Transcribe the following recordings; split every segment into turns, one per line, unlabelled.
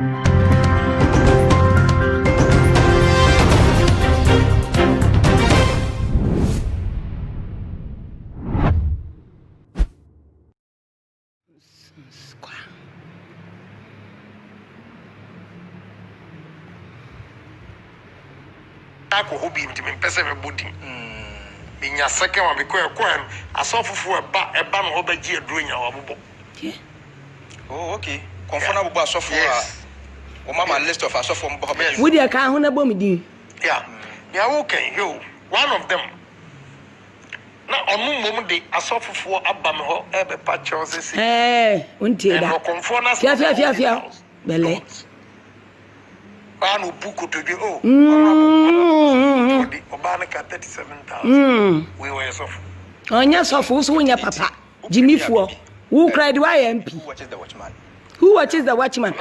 Ako hobi nti me pese me body. Binya second one because ekwan asofofo eba no obaji aduro nya wabobo.
Oh okay. Confirm abo asofo a o mama list of asofo mbo hobi.
Wo dia ka ho na bom din.
Yeah. Yeah, okay, yo. One of them. Na onu mom de asofofo aba me ho ebe pa chose.
Untie da. Fia. Bele.
Banu buku to be Obana ka 37,000. We were soft.
Onya soft so nya papa. Jimmy Fuo. Who cried MP?
Who watches the watchman?
Who watches the watchman?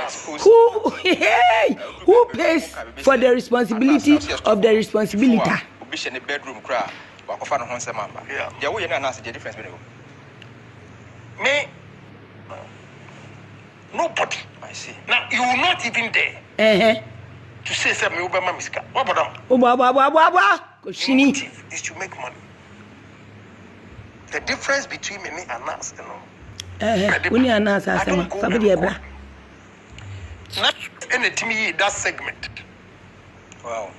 Who pays for the responsibility of the responsibility?
Obish in the bedroom cry. Wakofa no honse mamba. Yeah. There we na the difference between
me. Nobody.
I see.
Now you will not even there. To say something over my miska. What about them? Is to make money. The difference between me and us, you know.
When you are not as a family,
not anything that segment.
Wow.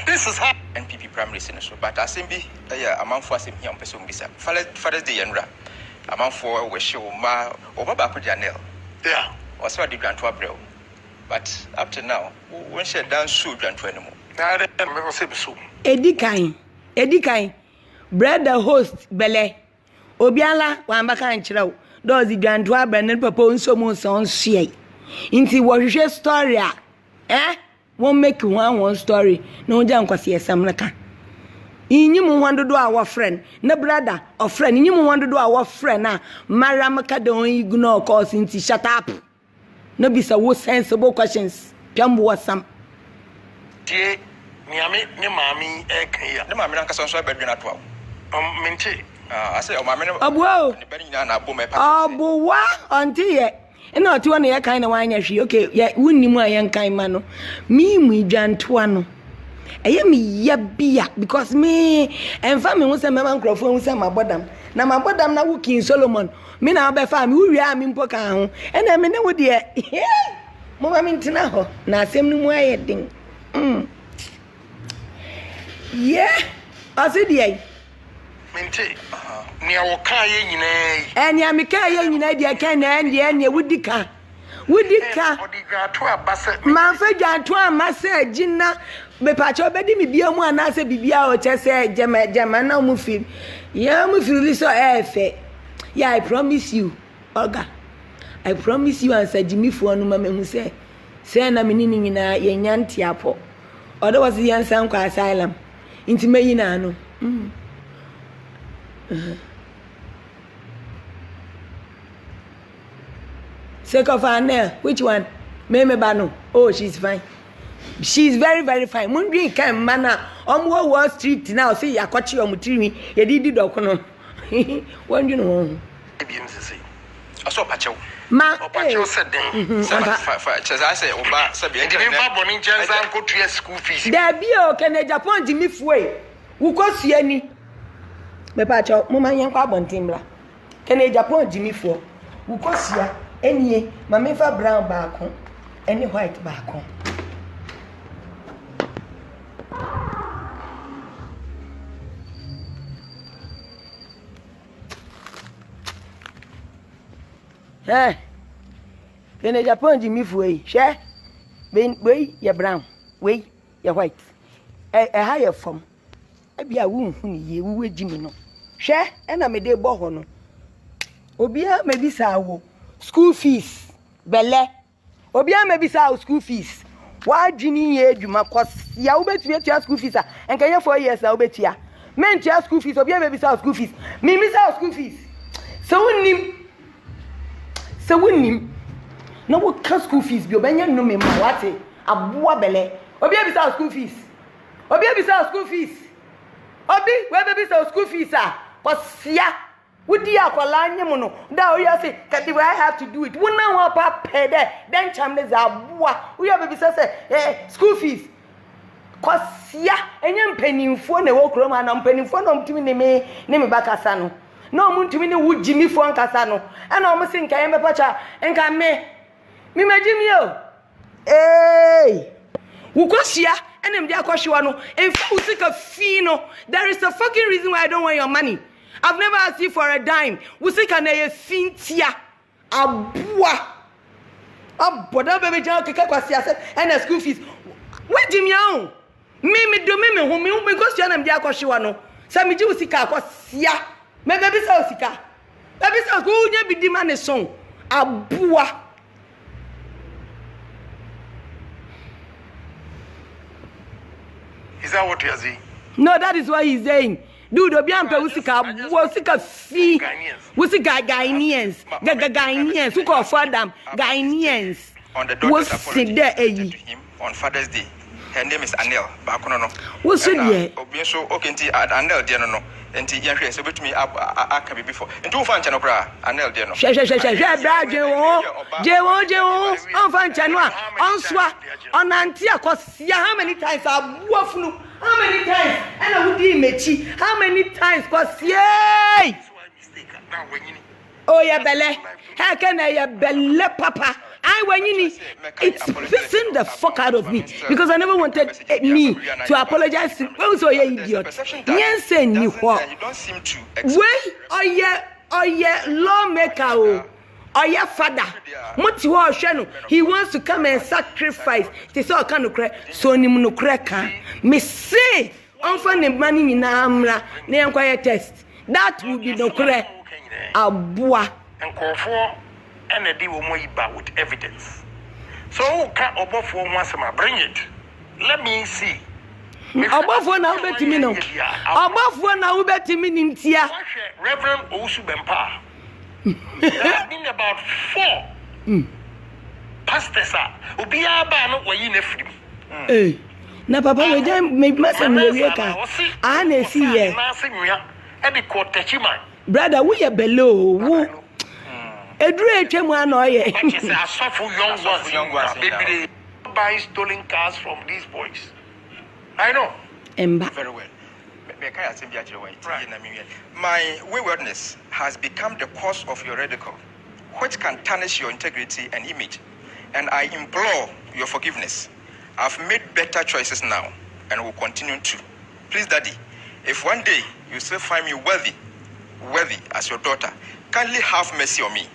This is how
NPP primary senator, but I seem be a month for him here on person bisa. Father's Day and a month for we show ma over back with Annell.
Yeah.
Was what the grant to Abreu. But up to now, when she done so grant to anymore.
I never say so.
Eddie Kain. Brother host Bele. Obiala wambaka nchiraw. Does the grant to Abreu papa unso mo son sie. Inti wo story won't make one story. No jam kwasi esamnaka. Inyimu wando do our friend. Na brother or friend. Inyimu wando do our friend na maramaka don ignore cause inti shut up. No be so sensible questions. Piambo wasam.
Tie miami ni mami ekan
The mami nka so bedroom atwa.
Minche.
I say o mami no.
Abuo.
The beni na abo me pa.
Abuwa anti ye. Ina oti wana ye kan na wanya hwi. Okay, ye wunnimu ayen kan ma no. Mi mu idwantoa no. Eye mi ya bia because me emfa me hu se mema nkrofo hu se mabodam. Na mabodam na wukin Solomon. Me na be fa me wia me mpo kan ho. Ena me ne wo de mo ma me ntina ho. Na asem no mu ayedin. Yeah. Asidi
Minche. Ni awo kan ye nyina yi.
Eni amika ye nyina dia kan na ene wudika. Wudika.
Odiga to abase.
Manfa gyanto amase agina me pacho bedi mi bia mu anase bibia o chese jema na mu fi. Ya mu fi li so efe. Yeah, I promise you. Oga. I promise you answer Jimmy for no mama hu say. Say na me nini nyina ye nyanti apo. Odo was the answer kwa asylum. Inti me yina no. Sake of Annell, which one? Meme Bano. Oh, she's fine. She's very, very fine. Mundri can mana. Wall Street now. See, I caught you on Mutimi. You did it. What do you know?
I saw Pacho.
Ma,
Pacho said,
I say, Oba, Sabi, and didn't born in Jansan go to your school fees.
There be okay, Japan, Jimmy Fue. Who could see any? Me Pacho, Mama Yanka Bontimbla. Can Japan, Jimmy Fue. Who could see any, Mamifa Brown back home, any white back home. Eh, can a Japan Jimmy Fue, share? Way, you're brown, way, you're white. A higher form. I be a wound who you will Jimmy no. Share, and I made a bohono. Obia maybe sour school fees, Belle. Obia maybe sour school fees. Why Jimmy ye, you ma cost ya bet your school fees, and can you 4 years I'll bet ya. Men to school fees, Obia maybe sour school fees. Me miss our school fees. So when him no what school fees be obenya no me mawate aboa bele obi e bisa school fees obi e bisa school fees obi we be bisa school fees ah kosia Would you akwala nyemono? Da we say that I have to do it. We now want to pay there. Then chamnes abua. We have baby say school fees. Cause ya enye mpanimfo na wo kroma na mpanimfo na mtumi ne me bakasa no. Na mtumi ne wo jimi fo nkasa no. E na omo se nka ye mepacha nka me majimi o. Wukosia enem dia kwahwa no. Emfa usika fee no. There is a fucking reason why I don't want your money. I've never asked you for a dime. Usika na ye fintia. Abua. Aboda baby jan keka kwasia se and school fees. Where Jimmy on? Me do me who because you am dia kwahwa no. Say me ji usika kwasia. Me baby say usika. Baby say go nya bi di ma ne son. Abua.
Is that what you are saying?
No, that is what he's saying. Dude, Obiampe usika fee. Usika Ghanaians. Ghanaians. Who call for them? Ghanaians.
On the daughter's apology to him on Father's Day. Her name is Annell. Bakono.
What's it there?
Obienso okay Annell dear no. Enti yanhwe so betumi aka be before. Enti wo fan chano bra Annell dear no.
She bra jewo. On fan chano a onswa onanti akosia how many times abuafunu. How many times? And I would be mechi. How many times? Cause yay! Oh yeah, belle. How can I belle papa? I when you need it's pissing the fuck out of me because I never wanted me to apologize. Also, you idiot. Yes, you what? Wait, oh yeah, lawmaker. Oh yeah, father. He wants to come and sacrifice. They say I can't cry. So ni no crack. Me say, I'm finding money in Amra. Ne enquire test. That would be no crack. Abua.
And call for and a deal more with evidence. So can't above for once bring it. Let me see.
Above one now bet me no. Above one now bet me in tia.
Reverend Osubempa. There have been about 4 pastors. Ubia ba no wa yin afrim.
Na papa we jam me masam we ka. Ah na si ye.
Na se nwia e de ko tachima.
Brother, we below. Wo eduru etwemu an oye.
It's a suffer young ones. Baby, they buy stolen cars from these boys. I know.
Very well. My waywardness has become the cause of your ridicule, which can tarnish your integrity and image, and I implore your forgiveness. I've made better choices now and will continue to. Please, Daddy, if one day you still find me worthy as your daughter, kindly have mercy on me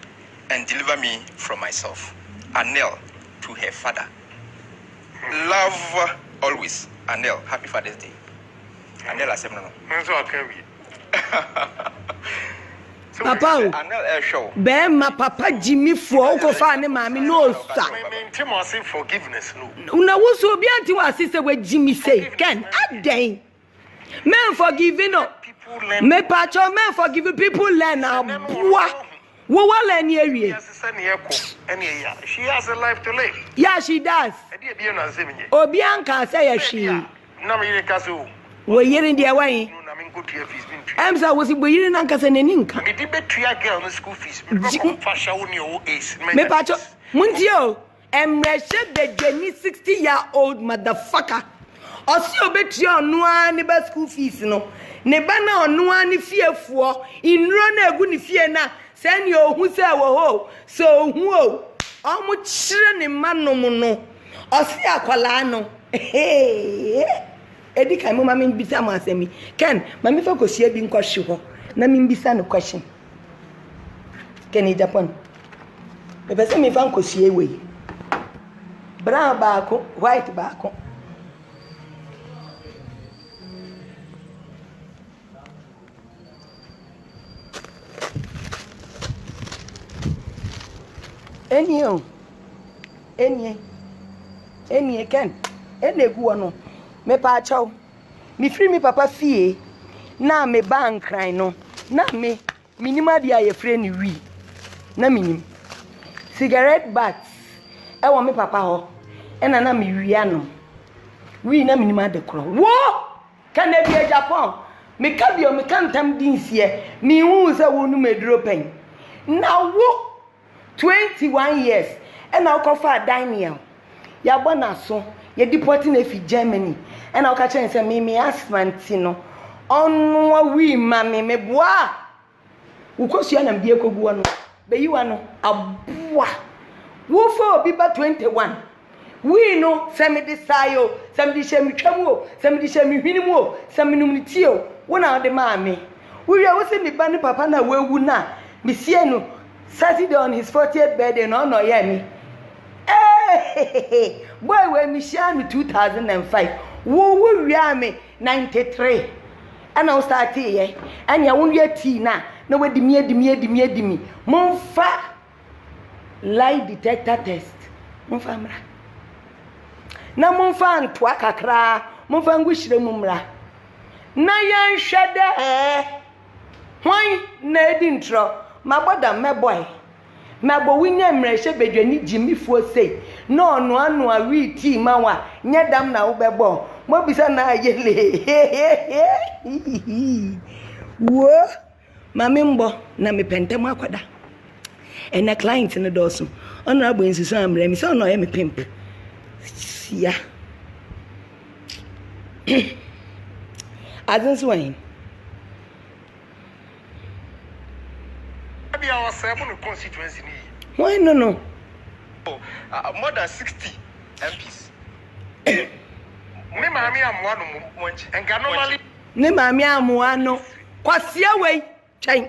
and deliver me from myself. Annell to her father. Love always. Annell, happy Father's Day. Annell asem no.
So okay.
Papa, my papa Jimmy for Okofa ne mami no sa.
Me forgiveness no.
Una wo so bi anti wa sise we Jimmy say Ken aden. Men forgiving no. Me pacho men forgiving people learn abua. Wo wa learn area.
She has a life to live.
Yeah, she does. Obi anka say ya she.
Na me kaso.
Wo yere dia wan. I'm so was boyiri na nkasa naninka.
Me di betua girl no school fees. Me ko fa shawo ni o ace.
Me pacho muntio emreshe the Jenny 60-year-old motherfucker. Osi obetua onu ani ba school fees no. Ne ba na onu ani fiefuo. Inro na egu ni fie na send you who say wo ho. So hu o. Omo chire ne manom no. Osi akwala no. Edi kan mo mama mbisa mo asemi Ken mama fa kosie bi nkwohwe ho na mi mbisa no question Ken Japan e be se mi fa nkosie we brown baako white baako enie Ken enegu no me pa chaw me free me papa fie na me bank cry no na me minima dia ye free ni wi na minim cigarette butts e wo me papa ho e na me wi ano wi na minima de kro wo Canada Japan me kabio me kantam dinsie me hu se wo nu meduro pen na wo 21 years and na ukofa Daniel ya bona so ye deport na fi Germany and na uka chen se me asmanti no onwa wi ma me boa ukosua na mbie koguo no beyiwa no aboa wo for obi ba 21 we no semi desayo semi shemi twamo semi shemi hwinimu semi numnitio wona de ma me we we say me ba ne papa na wewu na me sie no Saturday on his 40th birthday no yeah me hey boy we me share me 2005 wo wi me 93 and I start here and ya won wi tea na we di mi monfa lie detector test monfa mra na monfa ntwa kakra monfa nguhire mu mra na yan hwede hwan na edi ntro maboda meboy mabo winya mra hye bedwani jimifuo sei no ono anu a wi tea mawa nyedam na wo bebo mo bisa na ayele wo mami mbo na me pentem akwada ena client ne doso ono abo nsiso amre mi so no ye me pimp ya azenso wen
abi our seven constituency ni
why no
more than 60 MPs
me maami amwa no mo enga normally
ne maami amwa no kwasia wei chain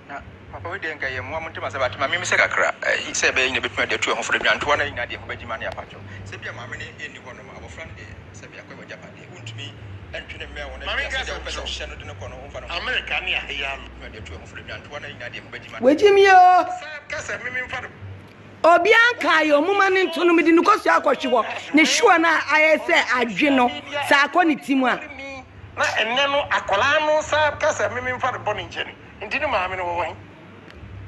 na papa we de nka ye mo amonte masaba atema me se kakra se be ina betuma de tu ho fo de nwanto na ina de ko bagima na apacho se bia maami ne eni ho no ma abofra de se bia ko bagya pade untumi entwene me wona se bia ko pesa hye no de no ko no ho fa no
America ni ahia
no de tu ho fo de nwanto na ina de ko bagima
wejimio
kasa mimi mfa
obi anka yo muma ne nto no medi no koso akwhwe ne hwe na ayese adwe no sa akoni timu a
na enne no akola no sa kasa mimi mfa de boni nche ni ndi ne maame no wo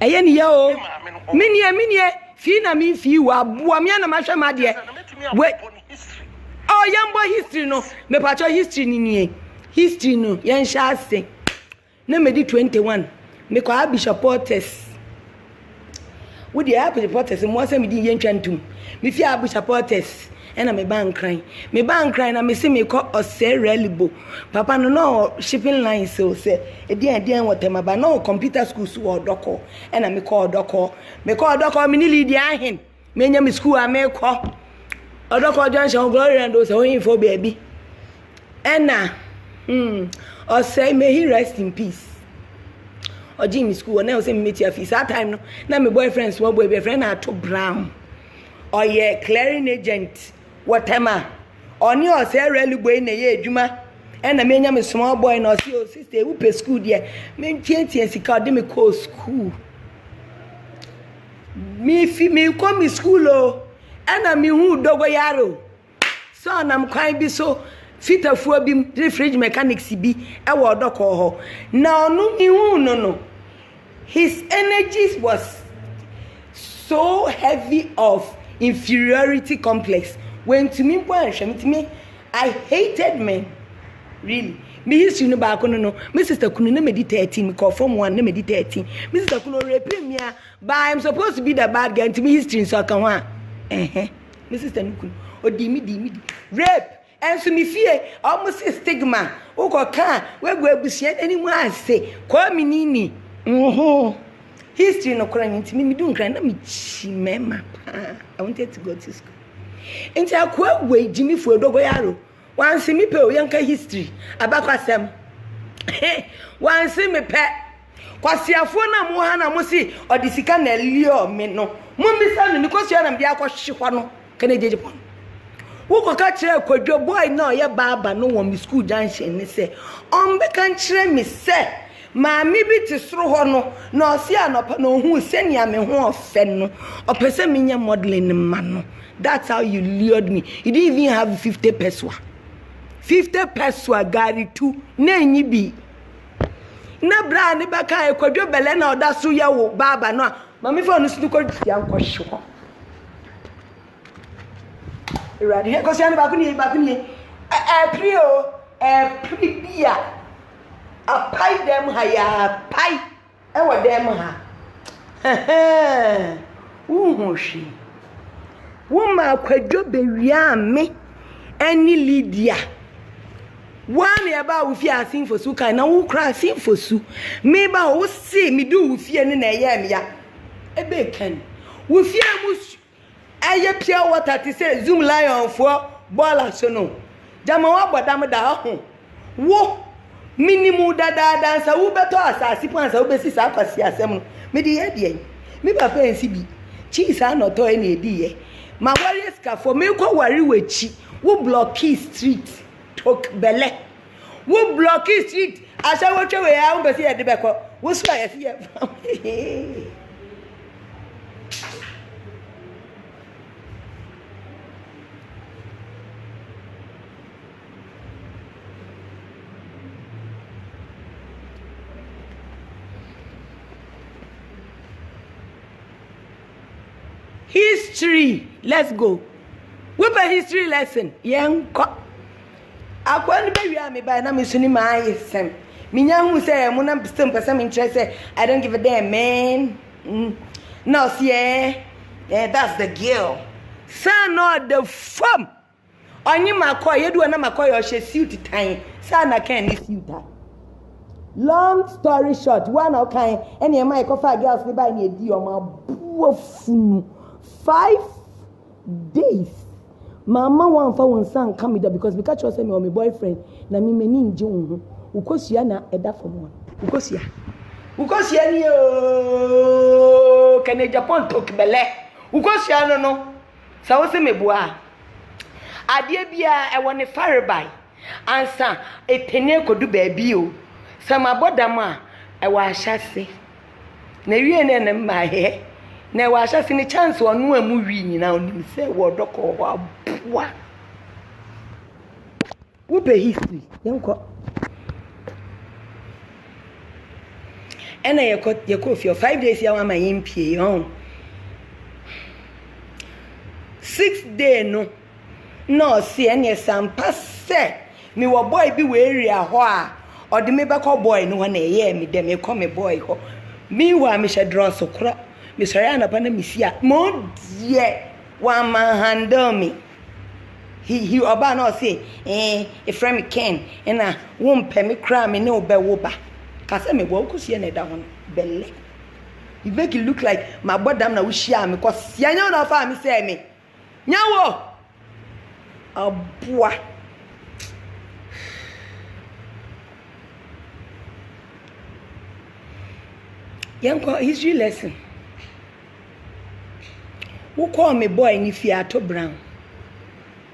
eye ne ye o minie fi na mi fi wa boa me na mahwe ma de we oh yambo history no me pacho history ni nie history no yen sha ase na medi 21 me kwa bishop Portes we dey happy reporters mo say me din yentwantum me fi abu supporters ena me ban cry na me say me ko ose relibo papa no shipping line so say edian whatever ba no computer school so odoko ena me ko odoko me ni lead ahen me nya me school a me ko odoko junction glory and so info baby ena ose may he rest in peace or Jimmy school and now say meet your fees that time no na my boyfriends one boyfriend na to brown or yeah clearing agent whatever on your say really boy na ye adwuma and na me nya me small boy na see o sister who pay school there me tientie sika de me call school me come me school o and na me hu dogo yaro so na m kwan bi so fitafuo bi fridge mechanics bi e wo odoko ho na onu ihu no his energies was so heavy of inferiority complex when to me I hated men really me history no ba kono no me sister kunu na medi 13 me call form 1 na medi 13 me sister kunu rape me but I'm supposed to be the bad guy to me history so kan wa me sister kunu odi rape and so me fear almost stigma ukoka wegu abusia anyone ase kwa minini history no kora ntimi me do nkran na me chimema I wanted to go to school enti akwa we jimi fu odogo yaro wansi me pe o yanka history abakwasem wansi me pe kwasiafo na mo ha na mo si odisika na lio me no mo misa no nikosia na bia akwhwe no kene jeje woko ka kire kwadwo boy na ye baba no wo mi school junction ni se on be kan kire mi se ma mi bi ti soro ho no na o si anopa na ohu se nia me ho ofe no opese me nya modeling ma no that's how you lured me you didn't even have 50 pesos gari tu na enyi bi na bra ne ba kan kwadwo bele na oda so ye wo baba no ma mi fa no su ko tia nko hwe Right here, because you are back in here. Prio, Pribia. Apai dem ha ya pai. E wo dem ha. Uhunhwi. Woma kwadwo bewia me eni Lydia. One eba wo fi asin fosu kan na wo kra asin fosu. Me ba wo se me do wo fi ene na ye me ya. Ebe kan. Wo fi amu eye pure water ti say zoom lion for ball so no. Jama wa bodam da ho. Wo minimu dada dansa wo beto asasi pansa wo besi sa kwasi asem no. Me di ye de. Me papa ensi bi. Cheese anoto e na edi ye. Ma warriors ka for me ko wari wechi. Wo blocky street. Tok bele wo blocky street asa wo twe we ya wo besi e de beko wo so ya si ya history. Let's go. We a history lesson yenko akwan be wi am ba na me suni ma ayesem minya hu say mo na stem person interest say I don't give a damn man. No see yeah that's the girl son of the farm onyi makoy yedu na makoy o she suit tan son na kan ni suit. Long story short one okay any my ko fa girls ni ba ni edi o ma buafu 5 days. Mama wan fa won san come there because because you say me or my boyfriend na me mani nje wo ukosia na eda from one ukosia ni o kene Japan tok bele ukosia no sa wo se mebua ade bia e woni faribai ansa etene kodu ba bi o sama bodam a e wa ahyase na wie ne ne ma he na wa ahyase ni chance onu amu wi nyina onim se wo doko wa wa wo be history yenko ena yeko fi 5 days ya wa ma yempie on 6 day no see ene sampa se me wo boy bi we area ho a ode me be ko boy no ho na ye me dem e ko me boy ho me wa me shedro so kro me sori anapa na me sia mo die wa man handle me. He oba no say a friend Ken and a won pe me cry me no be wo ba ka say me bo kusie na da ho belle you make it look like my bodam na wo shia me cause sia nya na fa me say me nyawo aboa yanko history lesson wo call me boy ni Fiato Brown.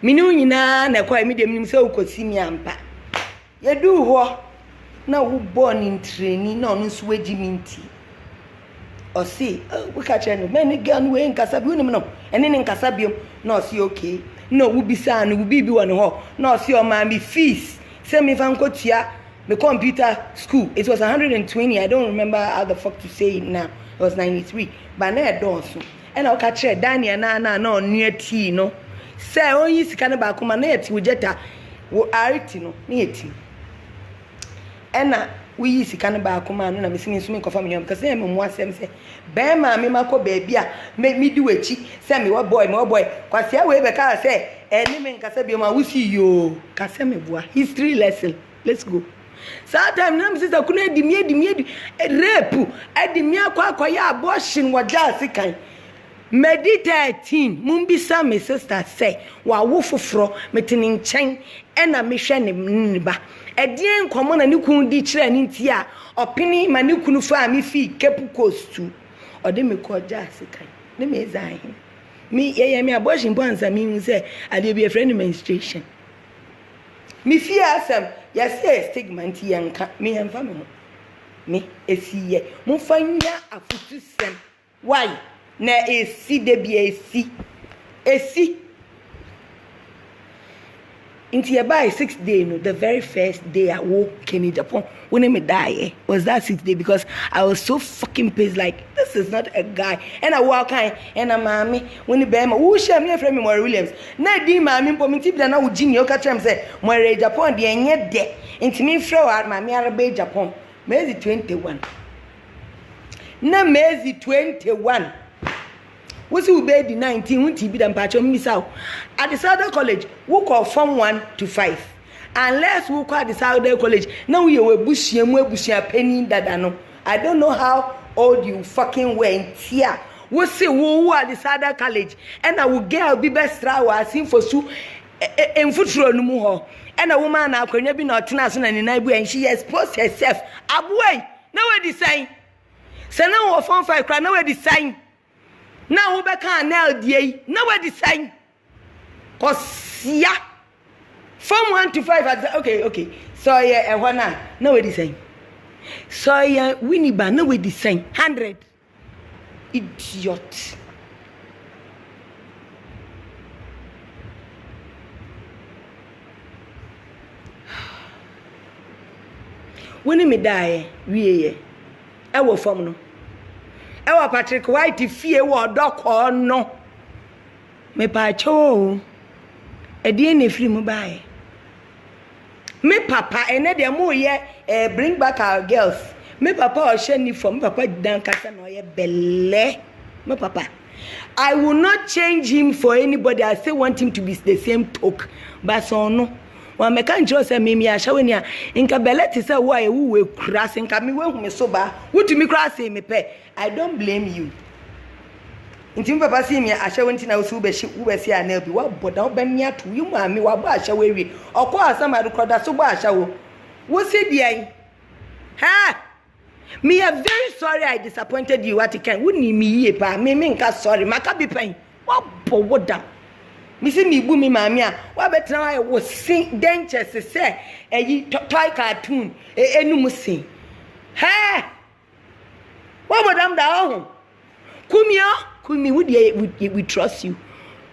Minu nyina na kwa mi dem nim se ukosi mi ampa. Ye du ho na wo born in training na onu so wagi minti. O see, we catch no many gun we nkasa bi unim no. Ene ne nkasa biom na o see okay. No wo bisa no wo bibi won ho. Na o see o ma mi fees. Say me fan kotua me computer school. It was 120. I don't remember how the fuck to say it now. It was 93. But na e don so. And o catch Daniel na onu ati no. Say onyi sika na ba kuma na yeti wojeta wo ariti no na yeti ena wo yi sika na ba kuma no na mesini nso me kofa me nyam kase me mo asem se be ma me mako baabi a me di wachi say me wa boy kwase a we be ka say eni me nkasa bi ma wusi yo kase me bua history lesson. Let's go. Sometimes na me sister kuna di rape edi akwa ya abortion waja sikan meditating mumbisa me sister say wa wo foforo metini nchen ena mehwe ne ba edien nkomo na ne kun di kire ne nti a opini ma ne kunu fa me fi kepu kostu ode me ko ja sikan ne me zan me ye me abortion bonza me say ade be friend menstruation me fi asem ya say stigma nti yanka me yanfa me esiye mo fanya afutu sem why na esi de bi esi Into your by 6th day, no, the very first day I woke in Japan, when I die, was that 6th day because I was so fucking pissed. Like, this is not a guy. And I walk in, and I'm mommy, when the bear, who shall me from Moira Williams? Not dear mammy, for me, tip than now, Jimmy, Okacham said, Moira Japan, the and yet there. Into me, throw out my Arabe Japan. Maybe 21. Na maybe 21. What's who be the 19 when TB than patch on miss out at the Southern College? We call from 1 to 5. Unless we call the Southern College, now we are bushy and we bushy a penny that I know. I don't know how old you fucking went here. We say who are the Southern College, and I will get a be best trial as in for Sue in football no more. And a woman now can be not national and and she exposed herself. Abway, nowhere the same. So now we're from 5 crowd, nowhere the same. Now we back Annell day. Nobody saying, cause yeah, from 1 to 5. I okay. So yeah, one now. Nobody saying. So yeah, Winnie ba nobody saying 100. Idiot. When me die, we I will form no. Ewa Patrick White fie wo doko no me pa cho e na free mu bae me papa ene de mo ye bring back our girls me papa o she ni from papa dan kasa no ye belle me papa I will not change him for anybody. I still want him to be the same talk but so no wa me kan jo se me a shawe ni a inka belle ti se wo we kura se inka me we hu me so ba wutumi kura se me pe. I don't blame you. Intim papa see me a shawe nti na wo be si Annell bi wa boda wo ban nya to you ma me wa ba shawe wi okọ asama do koda so ba shawo wo se dia ha me are very sorry I disappointed you what can woni me yie pa me nka sorry maka bi pen wa bo woda me see me bu me ma me a wa betra wo sin dentures se eyi toy cartoon enum sin ha what madam da ho kumi we trust you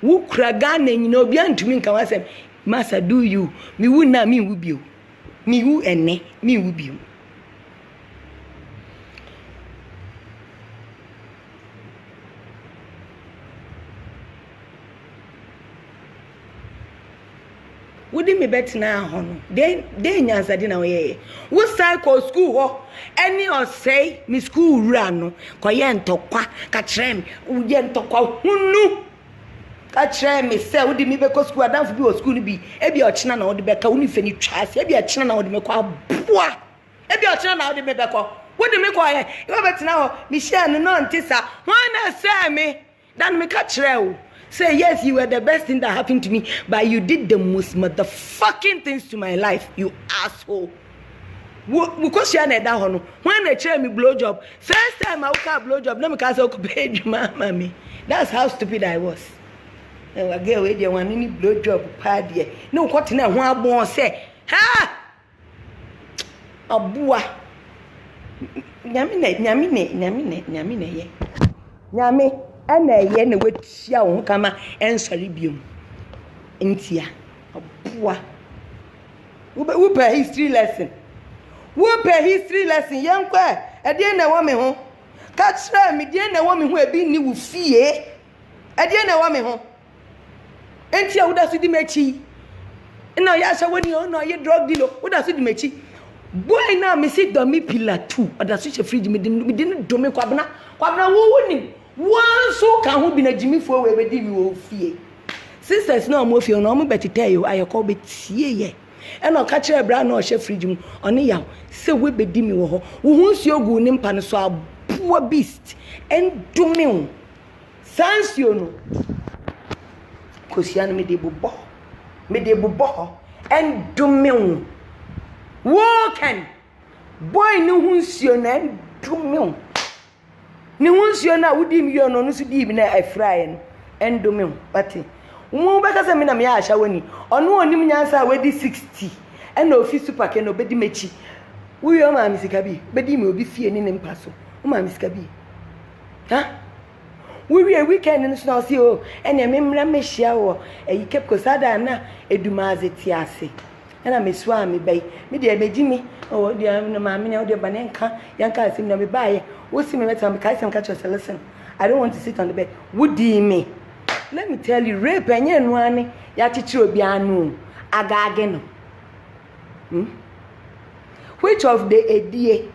wo kraga na nyina obi antumi nka wasem masa do you me wu na me wu bio me wu ene me wu bio wodi me betina ho no de nyansa de na we wo cycle school ho any or say me school wura no koye ntokwa ka kire me wo ye ntokwa hunu ka kire me say wodi me be ko school adamfo bi o school ni bi e bi o kina na wodi be ka woni fani twase e bi o kina na wodi me ko aboa e bi o kina na wodi me be ko wodi me ko ye e wo betina ho me share no no ntisa ho na say me dan me ka kire wo. Say yes, you were the best thing that happened to me, but you did the most motherfucking things to my life, you asshole. Because you are not that one. When they tell me blow job, first time I woke blow job, no me can say okay, mommy. That's how stupid I was. And I get away there one any blow job party. No, what in a one born say, ha, abua. Nyamine ye. Ana ye na wetia wo kama ensori biom ntia aboa wo pe history lesson yankwa e de na wo me ho ka kire me de na wo me ho ebi ni wo fie e de na wo me ho ntia wo da so di mechi na ya sha woni o no ye drug dealer wo da so di mechi boy na me sit do me pillar 2 o da so che fridge me din do me kwabna wo ni one so can who be na Jimmy for we be mi wo fie sisters na mo fie na mo betete yo ayeko betie ye e no ka kire bra na o she fridge mu oni yaw se we be di mi wo ho wo hu nsi ogu ni mpa no so aboa beast en do me o sansio no kosia no me de bubo ho en do me o wo ken boy no hu nsi na en do me o ni wonsio na wudi mi yo no so di bi na afrae no endo me pati wo be ka se me na me ya ahya wani ono onim nyansa wedi 60 e na ofi super ke no bedi mechi wo yo ma misika bi bedi me obi fie ni ne mpaso wo ma misika bi ha we weekend in snow see oh and memra me share wo e Cape Kosada na edumaze tiase na me so am be me de meji mi oh de na ma me na de banenka yanka asim na me bae wo si me meta me kai sem catch us listen I don't want to sit on the bed would me let me tell you rape enye no ani ya chichiro obi anu agage no which of the edie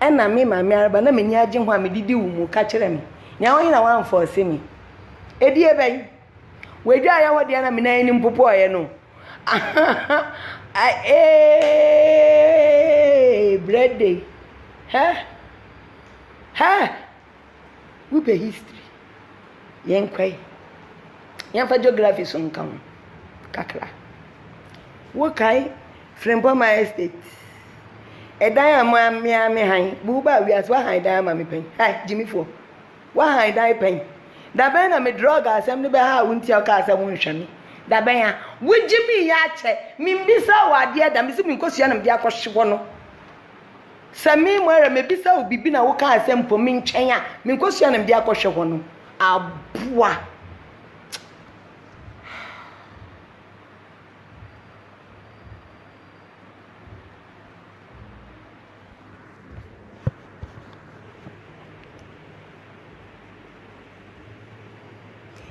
na me ma me araba na me ni age ho a me didi wu mu ka kire me nya won na wan force me edie ben we dwa ya wode na me na ni mpopo oye no bread day we be history yen kwai yen fa geography so nkan kakra wo kai Frempo my estate edan ama me han bu ba wi as wa han dan ama me pen hi Jimmy fo wa han dan pen da ben na me drug asem ne be ha wunti o ka asem wonhwe me da ben a wo Jimmy ya che mi mbisa wa de da mi si mi nkosua na me de akohwe no Sami Moira me bisa obibi na wo ka asem po mi nchen a me nkosua na me de akohwe ho no aboa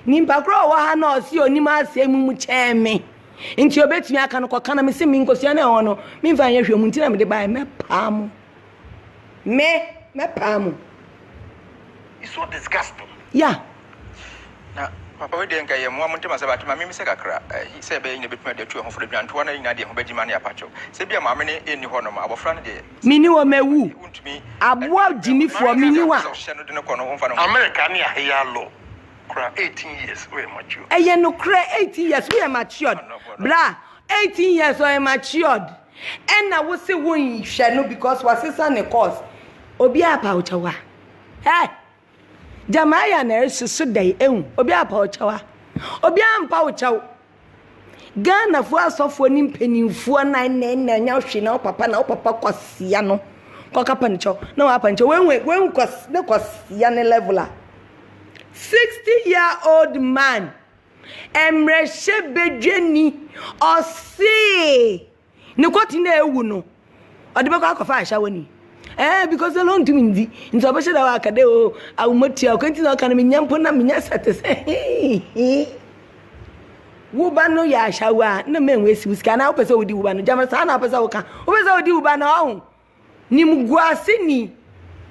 nimpa kro wa ha na osi onima asem mu cheme nti obetumi aka no koka na me se mi nkosua na ho no mi mfa nya hwemu nti na me de bai me pam
it's so disgusting
na papa we de nka ye mo amonte masaba tuma mi se kakra se be nya betuma de tu ho fo de dwanto na nya de ho bagima na ya pacho se bia ma me ne eni ho no ma abofra ne de
mini wo mewu aboa Jimmy fo mini wa
America ne ya law 18 years we mature.
No 18 years we are matured. Bra 18 years we are matured. And I will say we shall know because was sister ne cause. Obi apa uchawa. Hey. Jamaya na so dai obi apa uchawa. Obi ampa uchaw. Ghana fo asofo ni mpanimfo na nya hwe na papa kwasia no. Kokapa ncho. Na wa apa ncho wen kwas ne kwasia ne level a 60-year-old man emreshe bedweni osi ni kwoti na ewu no odebe kwa akofa asha woni because alone to me nti obeshe da wa kade o awumoti akwenti na kana menyampo na menya satese wo ba no ya asha wa na menwe si usika na opese odi wo ba no jama sa na opese wo ka opese odi wo ba na ho ni mguase ni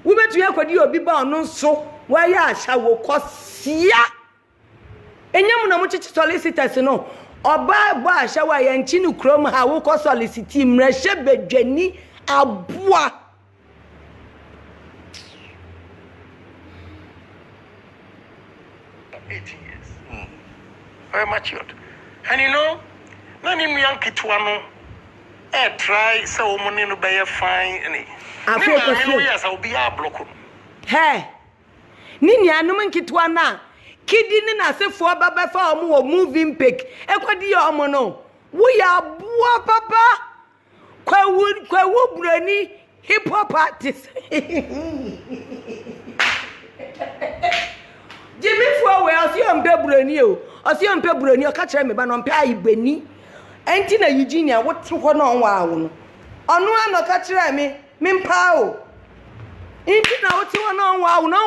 wo betu yakodi obi ba ono nso wa ya asha wo kosia enyam na mo chichi solicitors no oba bo asha wa ya nchi ni krom ha wo ko soliciti mrehye bedwani aboa
18 years very matured and you know nani mu yankitwa no try so money no be fine any afọ yes I will be a block
hey nini anum nkitwa na kidi ni na sefo baba fa omo wo moving pick ekwadi ya omo no wo ya boa papa kwa wo brani hip hop artist Jimmy for we osi ompe brani o ka kire me ba no mpe ayibani enti na Eugenia wo te ho no nwa awo no ono ano ka kire me mpa o enti na wo te ho no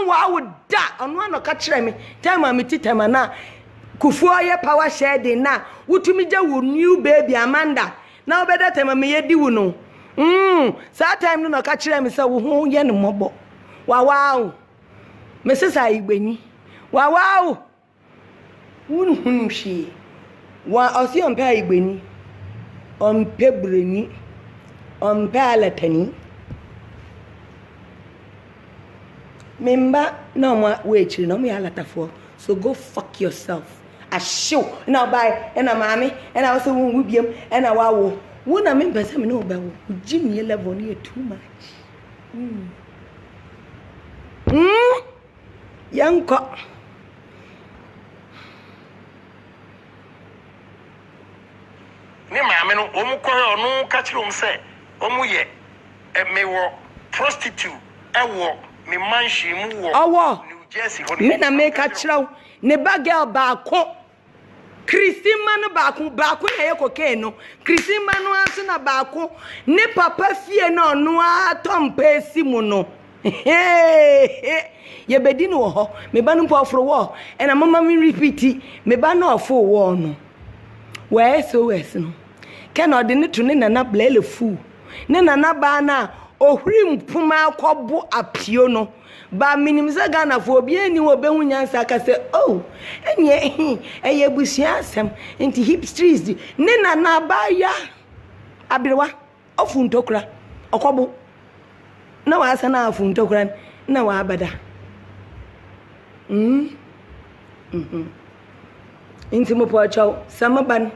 nwa awo da ono ano ka kire me time me titama na kufuo ye power sharing na wutumi je wo new baby Amanda na obeda time me ye di wo no sa time no ka kire me se wo ho ye ne mobo wow Mrs. Ayigbeni wow wunu hwi wa osi ompe Ayigbeni ompe breni ompe alatani memba no ma we chiri no me alatafo so go fuck yourself asho na buy na mami na also wu biem na wawo wo na me pese me no ba wo jimie level no too much yanko
ni maame no omu koyo no ka kire om se omu ye me wo prostitute e wo me manshi mu wo
owo
New Jesse,
me na make a chiraw ne ba girl baako Christima no baako na ye cocaine no Christima no anso na baako ne papa fie no no atompa si mu no ye bedi no ho me ba no po afro wo e na mama me repeat me ba no afo wo no we SOS no ken ode ne to ne nana blele fu ne nana ba na ohuri mpuma akobo apio no ba minimza Ghana fo obi ani wo behu nyansa ka se oh enye eye busia asem enti hipsters ne nana ba ya abrewa ofu ntokura okobo na wa asa na afu ntokura na wa abada inti mo po chaw samaban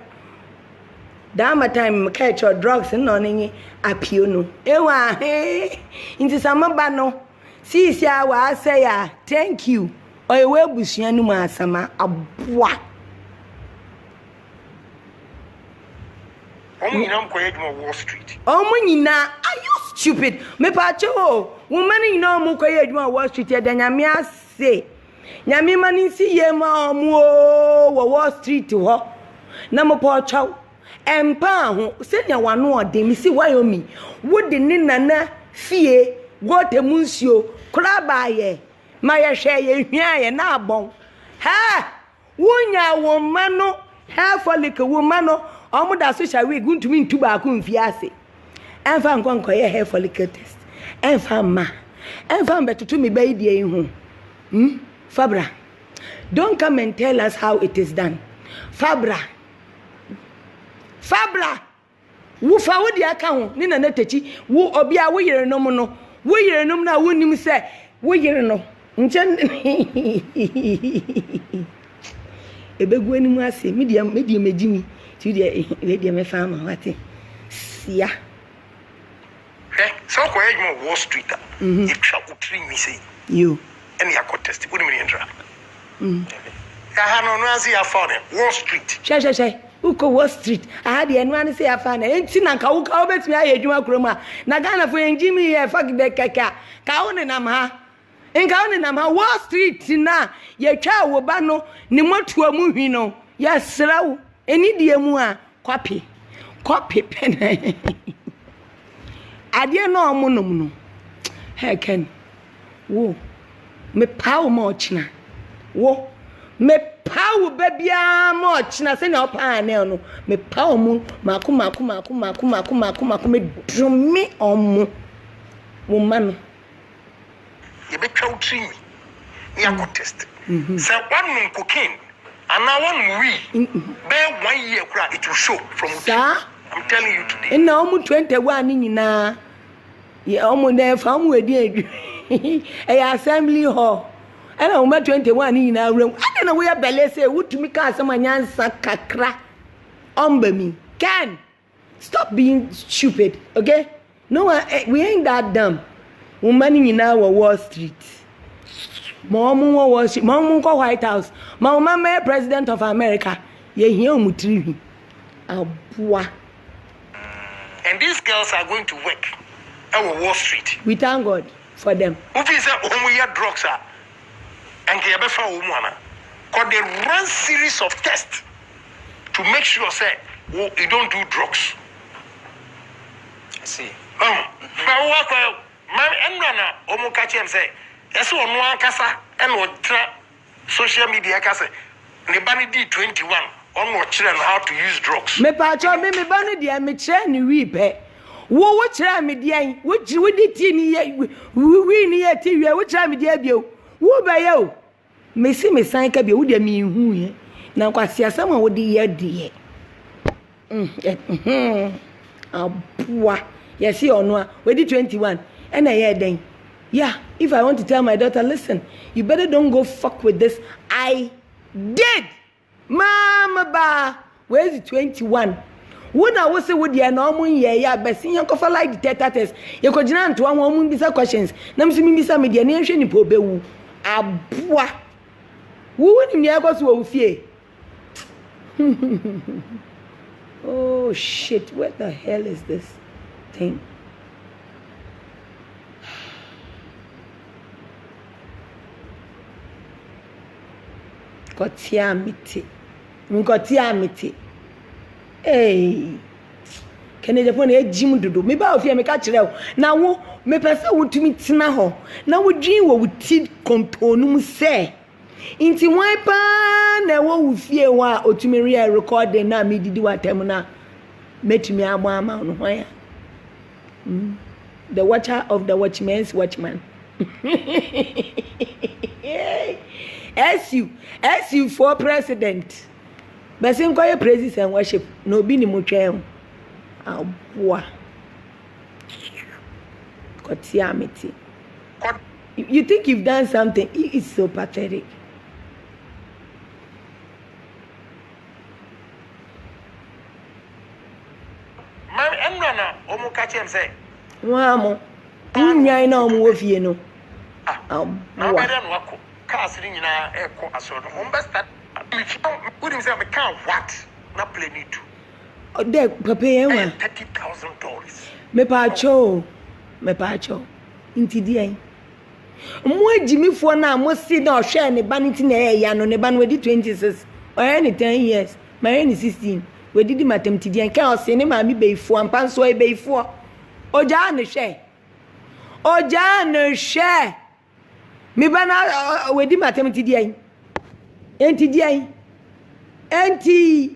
dama time catch your drugs no nyi apio no ewa inti samaban no sisi a wa say ya thank you oyewe busua nu ma asama aboa
Omunyina mkoye djuma Wall Street.
Omunyina, are you stupid? Me pa cho, woman nyina mkoye djuma Wall Street e da nyame ase. Nyame mani si ye ma omu wo Wall Street ho. Na mo pa cho. Empa ho, se nya wano ode mi si wayomi. Wo de ni nana fie, go temunsuo, kra ba ye. Ma ye hwe ye hwia ye na abon. Ha! Wonya wo mano, ha follicle wo mano. Omo da social week guntumi ntu ba ko mfi ase enfa nkonko ye hair follicle test enfa ma enfa betutu mi bayi die hu Fabra, don't come and tell us how it is done. Fabra wo fa wo dia ka ho ni na natechi wo obi a wo yere no no wo yere no na wo nim se wo yere no nchen ebegu ani mu ase media megimi Lady me farmer what sia
so ko ejmo Wall Street if sha utri mi say
you
any contest wo ni me entra ya ha no no asi ya for Wall Street
she uko Wall Street I had the enu an say afa na enti na ka wo betimi aye adwuma kroma na Ghana fo enjimi ye fak de kaka ka wo ne nam ha enka wo ne nam ha Wall Street na ye twa wo ba no ni motua mu hwi no ya srawo eni die mu a copy pen ade no omonom no heken wo me pawo mo china wo me pawo babia mo china se na opa Annell no me pawo mu maku me drumi omo wo ma no
ye be twa utri mi ya contest say one cocaine and now one we bear 1 year it will show from
sir
I'm telling you today
and now 21 nyina ye omo na fam wedi e assembly hall and now 21 nyina awrem ade na we bele say wutumi ka asamanyansa kakra omba mi can stop being stupid, okay? No, we ain't that dumb. Woman nyina wa Wall Street. Mom was Mom go White House. Mama President of America. Ye hear mutri. Abua.
And these girls are going to work at Wall Street.
We thank God for them.
If you say homo drugs are and they be found woman, because they run series of tests to make sure say you don't do drugs.
I see.
Yes, on one casa and social media casa. Nebani D21 on what children how to use drugs.
Me pacho me bani dia me chere ni wi pe. Wo chere me dia wo di ti ni wi ni ya ti wi wo chere me dia bio. Wo ba ye o. Me si me san ka bio wo dia me hu ye. Na kwasi asam wo di ye die. Abua. Yes, you know, we did 21. And I hear then. Yeah, if I want to tell my daughter, listen, you better don't go fuck with this. I did. Mama ba, where's the 21? When I was with the normal yeah, but seeing your coffee like the test, you could not to one woman bisa questions. Namsi bisa media nation in Pobe. Abua. Who would me go to fear? Oh shit, what the hell is this thing? Nkotiamiti. Hey. Kene Japan e jim dodo. Me ba ofia me ka kire wo. Na wo me pese wotumi tina ho. Na wo dwin wo wuti komponum se. Inti wan pa na wo wufie wa otumi recording na me didi watem na metumi agba ama no ho ya. The watcher of the watchman's watchman. SU for president. But same call praises and worship. No be ni mutwe. Boy. You think you've done something? It's so pathetic. Wow, I know more of you know.
Now, I don't work. Casting in our echo as well. Put himself a count what? Not play me too.
Oh, there, Papa,
$30,000.
Me pacho. Inti dia. Mo Jimmy for now, mo see no share ne banity na ya no ne ban we di 26 or any 10 years. My any 16. We did him attempt dia kan o se ne ma mi beifo ampa so e beifo. Oja ne share. Oja ne share. Me bana we di attempt dia. Enti dia. Enti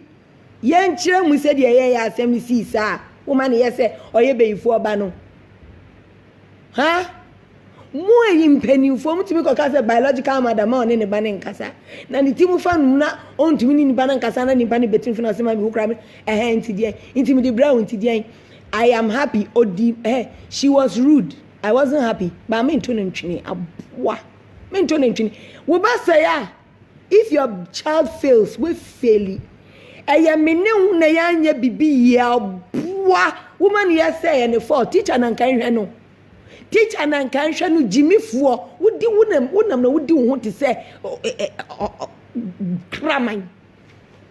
yenchire mu se dia ye asem si sa. Woman ye se oye beifo ba no. Ha? Mo yin penifo mutimi ko kasa biological madam on ne ba ne nkasa na ni timu fa num na on timi ni ba na nkasa na ni ba ne betin fi na se ma bi hukra me ntidie ntimi di brown ntidie. I am happy odi she was rude. I wasn't happy but me nto ntwini aboa me nto ntwini wo ba say ya if your child fails we fail mene hu na ya anya bibi ya aboa woman ya say ne for teacher na kan hwe no teacher na kan hwe no jimifuo wodi wonam na wodi wo te say kraman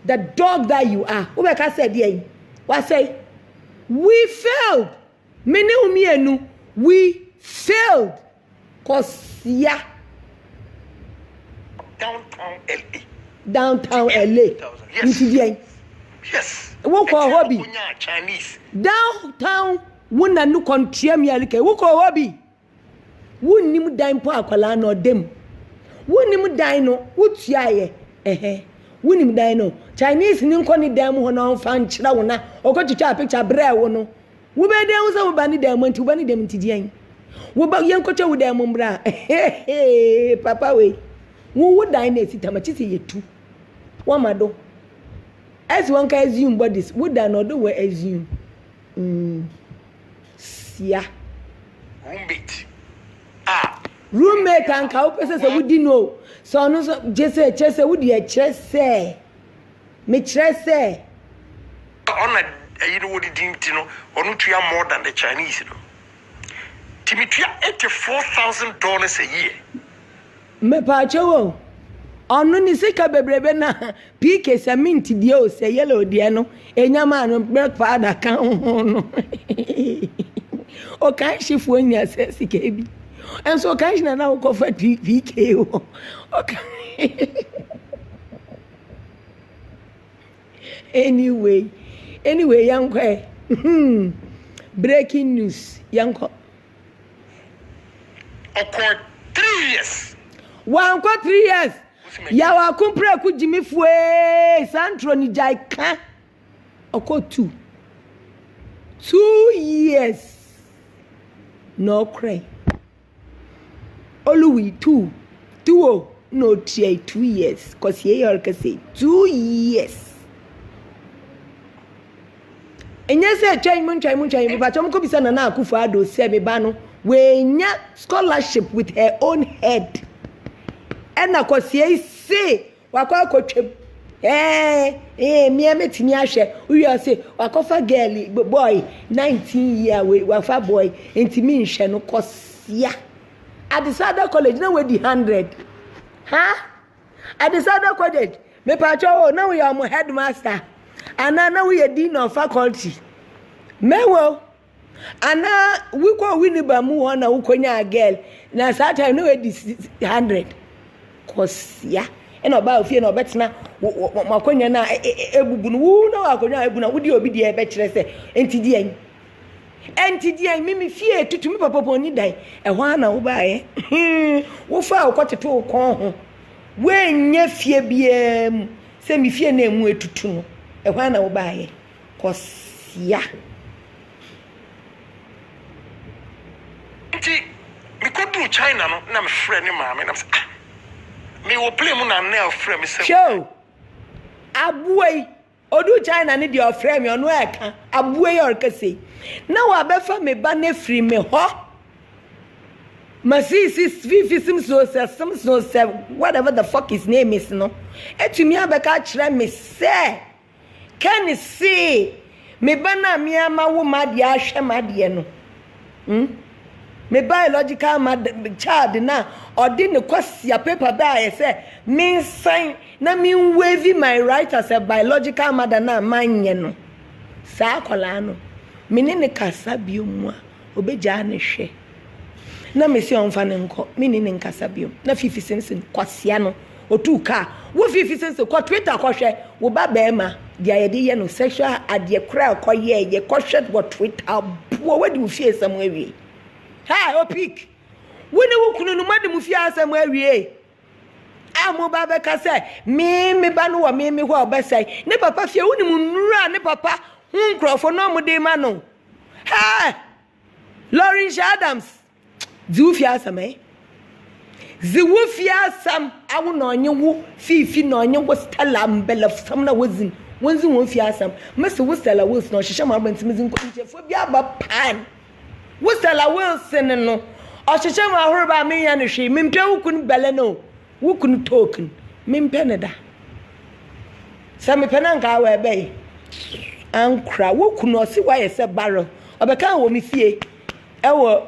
the dog that you are we ka say there what say we failed mene hu mienu we failed cause ya downtown LA
Yes.
What call hobby?
Chinese.
Downtown wuna nu kontia mi alike. What call hobby? Wunni mu dan po akwala no dem. Wunni mu dan no wutua ye. Wunni mu dan no. Chinese ni nko ni dan mu ho na onfa nkyira wona. Okochicha picture bra wo no. Wo be dan wo se wo ba ni dan mu nti wo ba ni dem nti dian. Wo ba yenkocha wo dan mu bra. Papa we. Wo dan na esitamachi se yetu. Wa mado. As one can assume bodies, would that not do we assume? Yeah.
Roommate.
Roommate and cow person would you know? So no just say chess would you chess say? Me chess say.
On a you know what it didn't know, or not more than the Chinese. Timothy $84,000 a year.
Me pacho. Onu ni sika bebrebe na PK Saminti die o se yellow die no enyama no breakfast aka ho no o kan shifu nya se sika bi enso kan shi na ko fa PK o anyway yanko breaking news yanko
occurred 3 years.
One ko 3 years. Ya wa kumpre ku jimi fue santro ni jaika oko 2 years no cry oluwi 2 no tie 2 years cause ye your can say 2 years enye se twan mun ba chom ko bisa na akufu ado se me ba no we nya scholarship with her own head. And na kosie say wakwa kotwem me metini ahwe we say wakofa girl boy 19 year we wafa boy intimi nhwe no kosia at the Sada college na we di 100 at the Sada college me pacho now we are my headmaster and now we are dean of faculty mewo ana we ko winiba mu ho na ukonya girl na that time no we di 100 kosia and about fear no better makonya na ebubu no wu na akonya ebu na wudi obi de bekyere se enti mimi fie tutu mi papa poni dan e ho na wo baaye wo fa okoteto kon ho we nya fie biem se mi fie na emu etutu no e ho na wo baaye kosia
enti mi ko do China no na me frɛ ne maame na me wo play mu na Annell frɛ me se
show abuai odu China ne de ofrɛ me ono eka abuai orkase na wa befa me ba na free me ho masisi fifisim so whatever the fuck his name is no etumi abeka kire me say can see me ba na me ama wo ma de ahwe ma de no me biological child na odi ne kwasia paper ba I say me sign na me wave my right as a biological mother na manye no sa akola no me ne kasa biom a obeja ne hwe na me si onfa ne nko me ne nkasa biom na fifi sensen kwasia no otu ka wo fifi sensen ko Twitter ko hwe wo ba ba ma dia ye de ye no sexual ade kra ko ye ko hwe wo Twitter bo we de fie sam awie ha o pick woni wo kunu no made mu fie asam awie amo ba be ka say me ba no wo me ho obesai ne papa fie woni mu nura ne papa nkrofo no mo de ma no ha Lauren Adams zu fie asam zi wo fie asam awu no onye wo fifi no onye wo stella mbele sam na wozin wonzi wo fie asam mese wo stella wo no hihye ma bantimizi nko nchefo bi aba pan wo stella Wilson no ohihye ma horo ba me ya no hwe mempɛ wukun bele no wukun token mempɛ ne da sami penanka wa ebe ankra wukun osi wa yese barrel obeka wo mi fie ewo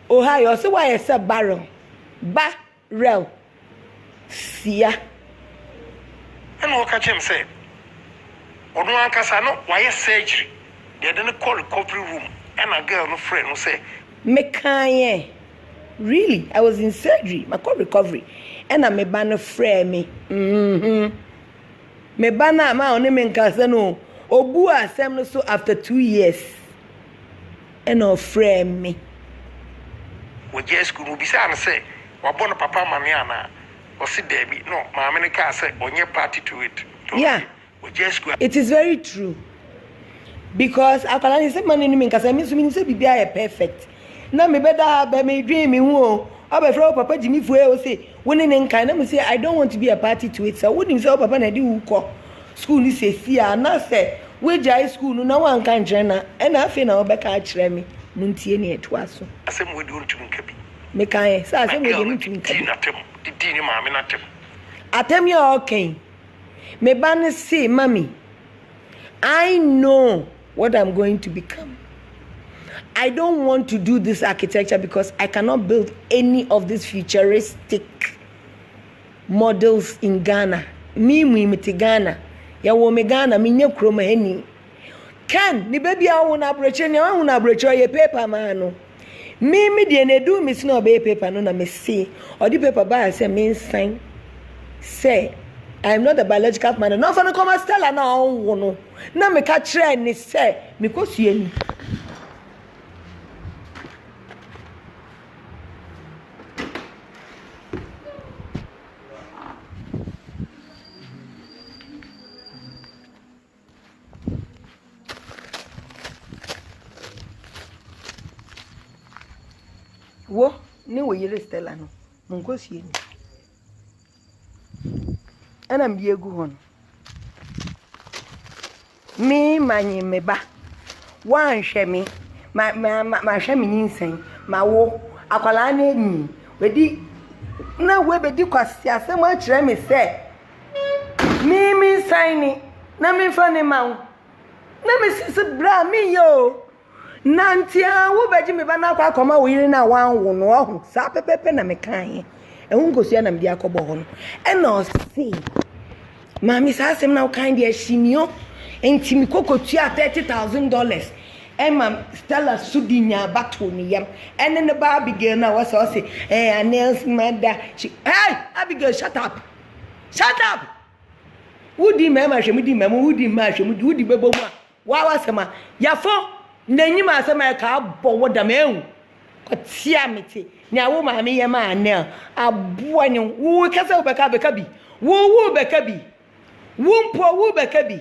Ohio osi wa yese barrel sia
and wo ka chem say odo ankasa no wa ye surgery they didn't call recovery room and a girl no friend no say
me kan really I was in surgery my call recovery and I me ban friend me me ban ma oni me nkasa no obu asem no so after 2 years and no friend me
we just go be say and say wa born papa mama ana o si debi no mama ne ka say onye party to it
yeah
we just go
it is very true because akala ni say man ni me nkasa me so me say bibia ya perfect na me beda ba me dream me hu o be fro papa Jimmy fue o say woni ne nkan na me say I don't want to be a party to it so woni say papa na di wu ko school ni say fia na say we jai school no na wan kan kire na e na afi na obeka kire me muntie ne eto aso
asem we do ntum nka bi
me kan say asem we do ntum nka bi
di ni mama na tem
atem ya okay me ban say mami I know what I'm going to become. I don't want to do this architecture because I cannot build any of these futuristic models in Ghana. Me Ghana. Ya wo me Ghana me nye kroma eni. Can ni baby a wona abroche ni a wona abroche ye paper man no. Me de na do me sino be paper no na me see. Or the paper ba say me sign say I am not a biological mother. No for no come Stella na on no. Na me ka kire ni say me ko sue ni. Wo ni wo yire Stella no. Mun ko sue ni. And I'm the good one. Me, my me ba. One shemi, my shemi insane, my wo, a colane ni. Wedi na we be di kwasia se ma kire me say. Me sign na me fane ma. Na me sisi bra me yo. Nantia wo beji me ba na kwa akoma wo yire na wan wo no ohu. Sa pepepe na me kan. Ehun kosia na me di akobo ho no. E no see. Mami sa asem na kan dia shinio enti mi kokotua $30,000 Emma Stella Sudinya battle ni yam ene ne ba Abigail na was say Annell's mother she hey Abigail shut up Shut up. Woody mema shemudi mema woody ma shemudi woody bebo mu wa wasema yafo nanyima asema ka bo woda mehu kwatia mete ni awo ma me yema Annell abo anyi wo kasa wo beka beka bi wo beka bi wo mpo wo beka bi.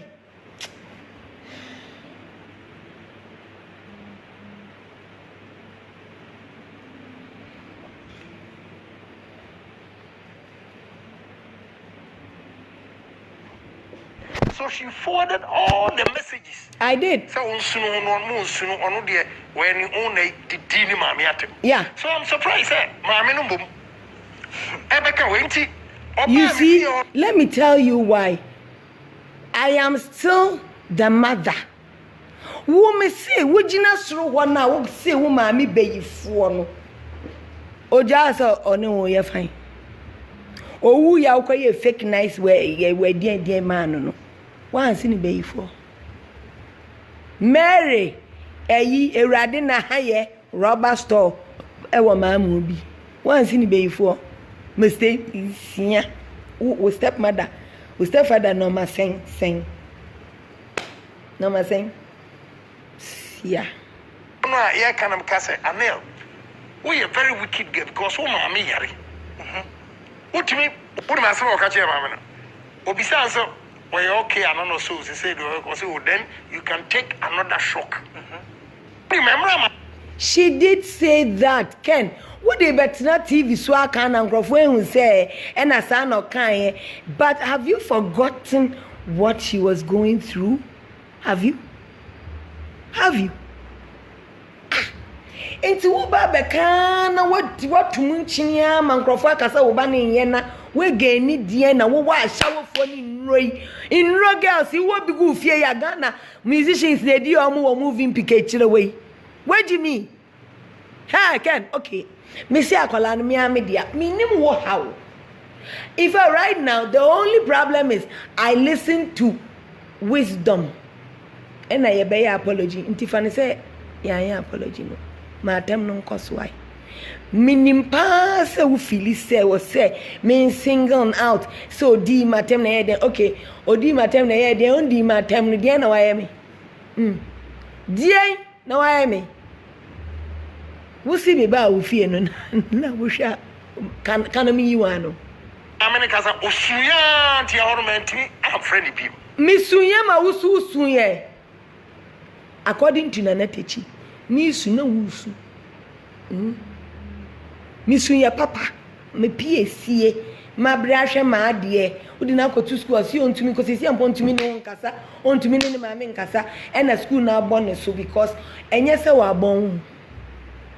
So she forwarded all the messages.
I did.
So when you own a dini mami atem.
Yeah.
So I'm surprised, mami no boom.
You see, let me tell you why. I am still the mother. Wo me say wo gina soro ho na wo say wo mami beyifo no. Oja so one wo ye fine. Owu ya wo ye fake nice we dia man no. Wan si ni beyifo. Mary eyi ewrade na haye rubber store e wo mamu bi. Wan si ni beyifo. Mistake sia. Wo stepmother, wo stepfather no ma sing. No ma sing. Yeah.
No, I can't say Annell. We are very wicked girl because mommy yari. What to me? What am I saying? Catch your mama. Besides, well, okay, I don't know. So they said, then you can take another shock. Remember,
she did say that, Ken. What they bet not TV so I can and who say and a son or kind. But have you forgotten what she was going through? Have you? Into uba bekana what to munchinya mancrofa kasa ubani yena we geni diena wo wa shawo foni in ro girls you will be good fear ya Ghana musicians they do omo moving picture away. What do you mean? Hey Ken, okay. Me say akola no me amedia me nim wo how. If I right now the only problem is I listen to wisdom. And I obey apology. Intifani say, yeah, apology no. Madam non cause why. Minim pass who feel say or say mean single out. So di matem na yede okay. O di matem na yede on di matem no dia na why me. Dia na why me. Wo si me ba wo fie no na wo hwa kan me yiwa no.
Amene kasa osuya ti ahormenti am friend bi.
Mi sunya ma wo suye. According to Nanatechi, ni su na wusu. Mi su ya papa, me PACA, ma brashe ma adie. Udi na ko to school si on to me ko si ampon to me no nkasa, on to me no ma me nkasa, e na school na born so because enye se wa bon.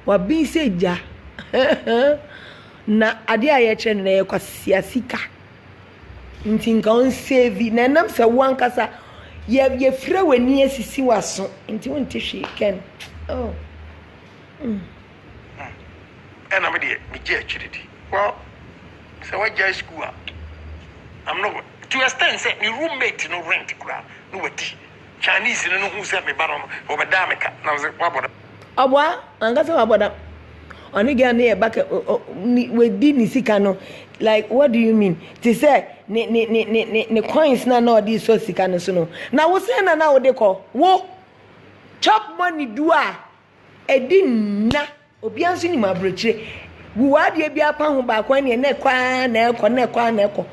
Wa bin se ja. Na ade aye kire na ye kwasia sika. Nti nka on save na nam se wan kasa ye frɛ wani asisi waso nti wonte hwe Ken. Oh.
And I'm there, me charity. Well, so what jai school? I'm not to extent say my roommate no rent kura no wati. Chinese no who say me baron over dameka. Now say what about?
Abwa, angasa waboda. Oni ga na back we di ni sika no. Like what do you mean? To say ne coins na odi so sika no so no. Na wo say na wo de ko. Wo chop money do a edi na obi anso ni mabrechire. Wo ade bia pa ho ba kwa ne kwa na ekọ.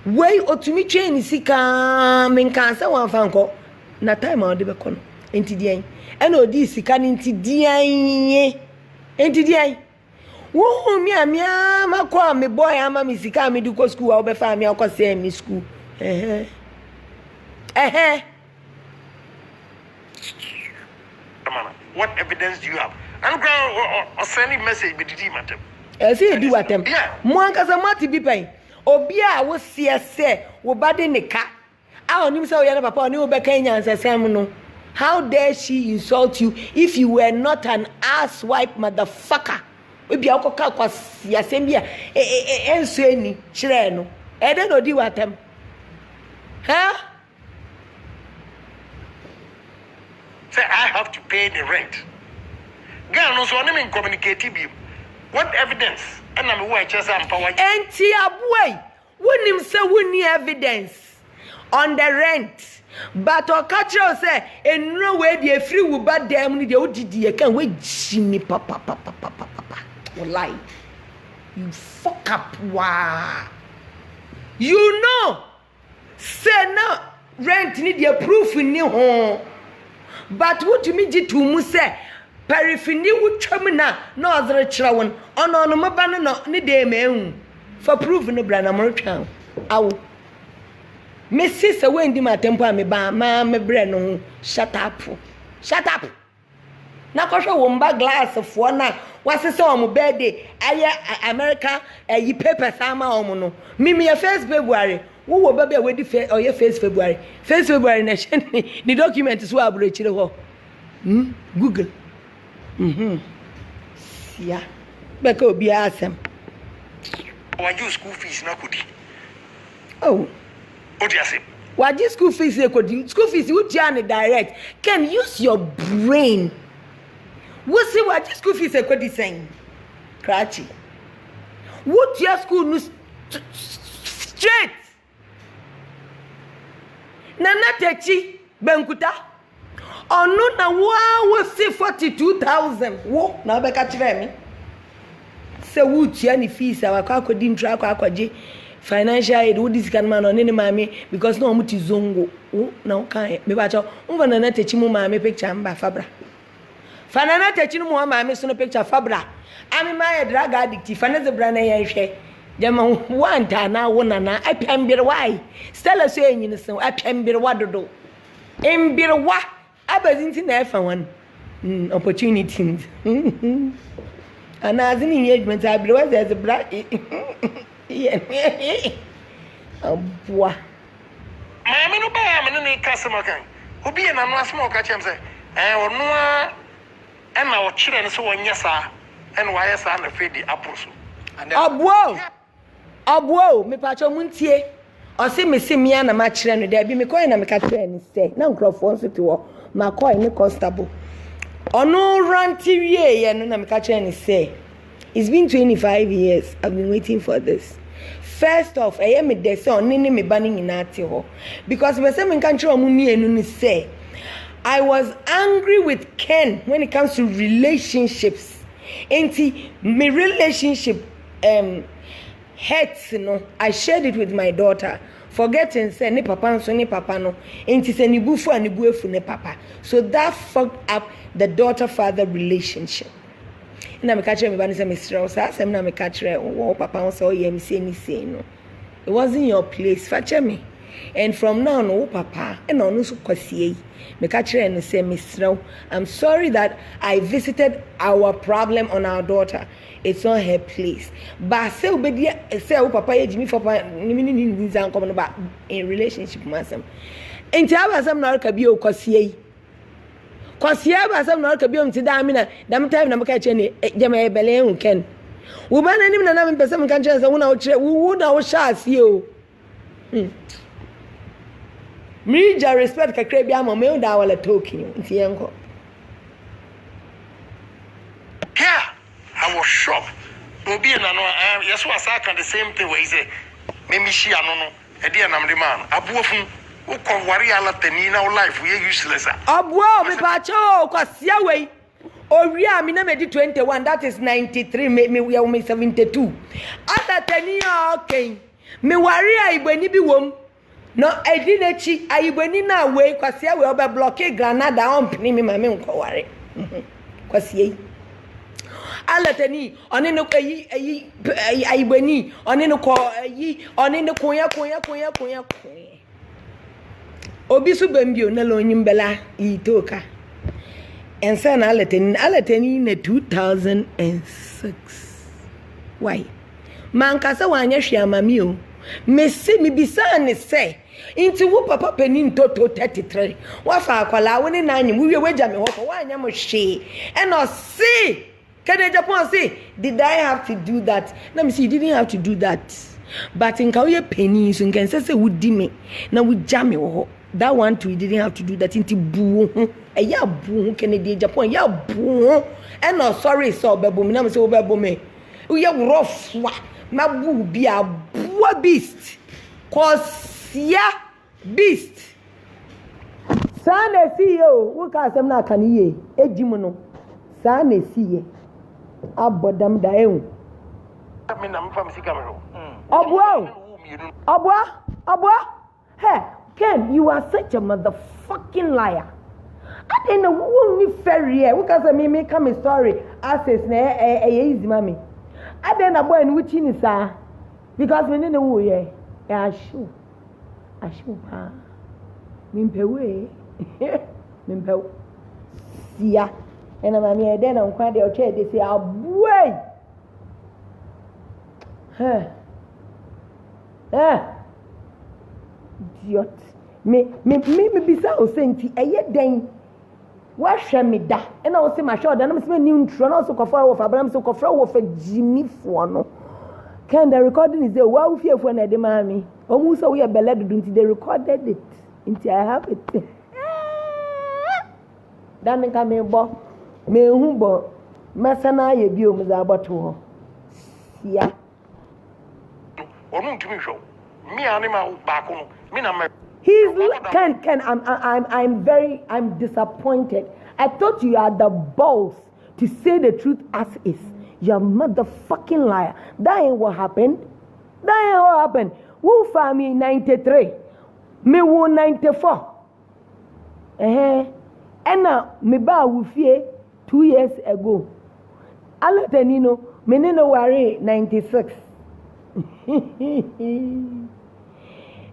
Wei otumi twe ni sika menka se wan fa nko. Na time odi be ko no. Enti dian. E na odi sika ni enti dian. Enti dian. Wo mi amia makwa me boy ama mi sika me du ko school wa obefa mi akose mi school.
What evidence do you have? I'm going to send a message with the team at them.
I say do what them.
Yeah.
Mwankasa mati bi pen. Obi a wo sie se wo bade ne ka. A onim se wo ya na papa oni wo be kan nyansasem no. How dare she insult you if you were not an ass wipe motherfucker? Obi a koka kwasi asem bia enso ani kire no. E de no di watem. Huh?
Say I have to pay the rent. Girl no so only communicate with you. What evidence? And I'm why just am power.
Enti abwe. Wouldn't him say we need evidence on the rent. But or catch us say in no way the free will bad them the ODD can wait Jimmy papa. Lie. You fuck up wow. You know say now rent need your proof in your home. But what you mean to mu say perifini would termina no other children on my banner ni de me for proof no brand American. Ow. Me sister when di my tempo me ba ma me bre no shut up. Na ko hwe wo mba glass fo na wasese o mo birthday aye America yi paper sama o mo no me your first February wo wo ba we di o ye first February na the document is wa abro chire ho Google yeah be ko bi asem
Why you school fees na kodi
oh
what do you say?
Why school fees school fees you direct can use your brain. What see what school fees kodi saying? Cratchy. What your school no straight. Nana techi benkuta. Onu na wa see 42,000. Wo na be ka kire me. Se wutia ni fees awakwa kodi ntra akwaje. Financial aid would this can man on any mammy because no muti zongo. Oh, no kind. Me bacho. Unvana techi mu mammy picture amba fabra. Fanana techi mu mammy sono picture fabra. Ami my drug addict. Fana the brand I share. Jama one na one na. I pembir why. Stella saying in so I pembir wadodo. Embir wa. Abazinti na efa one. Opportunities. And as an engagement, I believe there's a black. Boy.
Mammy no buy a customer can. Who be an small catch him say, or no, and our children so on yes, sir, and why yes, I'm afraid the apples.
Whoa, me pacho muntie. Or see me and a match and there be me coin and me catch and say, no Crawford to war, my coin, constable. Or no run TV, and I'm catching and say, it's been 25 years. I've been waiting for this. First off, I am a deson, nini me banning in Atiho. Because when someone can't show me say, I was angry with Ken when it comes to relationships. Ain't my relationship hurts, you know. I shared it with my daughter. Forgetting say ni papa so ni papa no. Ain't say ni bufu and ni buefu ni papa. So that fucked up the daughter-father relationship. Na me catch me bani say Mr. Osa say na me catch wo papa say oh me say no. It wasn't your place fetch me. And from now no papa and no so kwasie me catch and say Mr. I'm sorry that I visited our problem on our daughter. It's not her place. But say obedi say wo papa ye jimi papa ni zan come no ba in relationship masam. Enti abasam na ka bi o kwasie. Kwasia ba sam na ka bi o mti da mi na dam time na maka che ni jama e bele hu ken wo ba na nim na me pese me kan che say wo na wo kire wo na wo sha asie o me ja respect ka kire bi am me da wala talking nti enko
yeah I was shocked obi na no yes was aka the same thing we say me shi ano no e dia nam de man abuofun wo ko wari ala tani na life we useless
abuo me pa cho kwasia we owi a me na me di 21 that is 93 me we are 72 ala tani okay me wari a ibani bi wom no edi na chi ayibani na we kwasia we obe block Granada on pini me ma me nko wari kwasia ala tani oni no ayi ayibani oni no ko ayi oni no koya obi su bambio na lo nyimbela itoka ensa na aleteni na 2006 why man kasa wanya hwiama mi o mesi mi bisa ne say inti wo papa penin toto 33 wa fa akwala wo ne na anyim wo weja me ho ko wanya mo hwe e no see kede Japan say did I have to do that na me see you didn't have to do that but in ka wo ye penin so nkan say wo di me na wo jame wo that one too, he didn't have to do that into boo. Ya boo, Kennedy, Japan, ya boo. And no, sorry, so babu, me say babu me. We are rough, mabu bi aboa beast kosia beast sana si yo wo ka asem na aka ne ye ejim no sana si ye abodam da ehun
me na mfa msika mero
Abua hey Ken, you are such a motherfucking liar. I didn't know who me ferry. We can say me come a story. Access na easy mommy. I didn't know boy which in is because we didn't know who ye. I show ha. Mimpewe. Mimpew. Sia. And I'm then I'm quite the chair. They say boy. Idiot. Me bisa o senti eye den wa hwe me da e na o se ma hwe da na me se ni ntro na o so kofra wo fa bram so kofra wo fa jimifo no can the recording is there wa wo fiefo na de mami o mu so we bele dudu nti they recorded it nti I have it dan nka me bo me hu bo masana ye bi o mu za boto ho sia
onu ntumi hwo me anima ba ko no me na me
I'm disappointed. I thought you had the balls to say the truth as is. You're a motherfucking liar. That ain't what happened. Who found me in 93? Me who 94. And now me ba wufie 2 years ago. Alatenino, me no worry 96.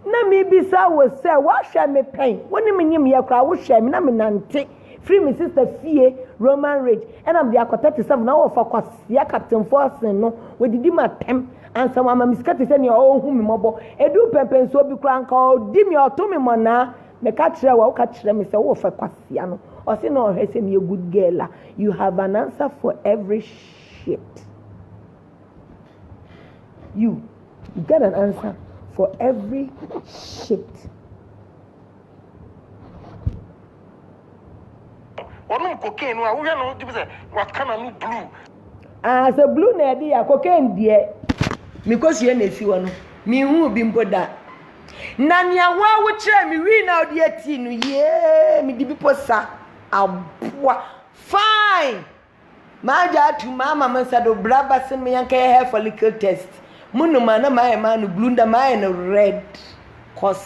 Na me bisa was say what shall me pain when me nyim ye kra wo share me na me nante free me sister fie Roman rage and I'm the akota 37 na wo fa kwasia captain force no we didi matem and some mama miskati say ne o hu me mobo edu pempen so bi kra nka o di me oto me mona me ka kire wa wo ka kire me say wo fa kwasia no o say no he say me a good girl you have an answer for every shit you get an answer for every shit.
Cocaine, no, what kind of blue?
As a blue nadi, a cocaine, dear. Because you never see one. Me who be boda. Nanya, why would me read out the 18? Yeah, me the posa. Fine. Maja to Mama Masado Brabba send me and hair follicle test. Munu mana my man blunda my red. Cause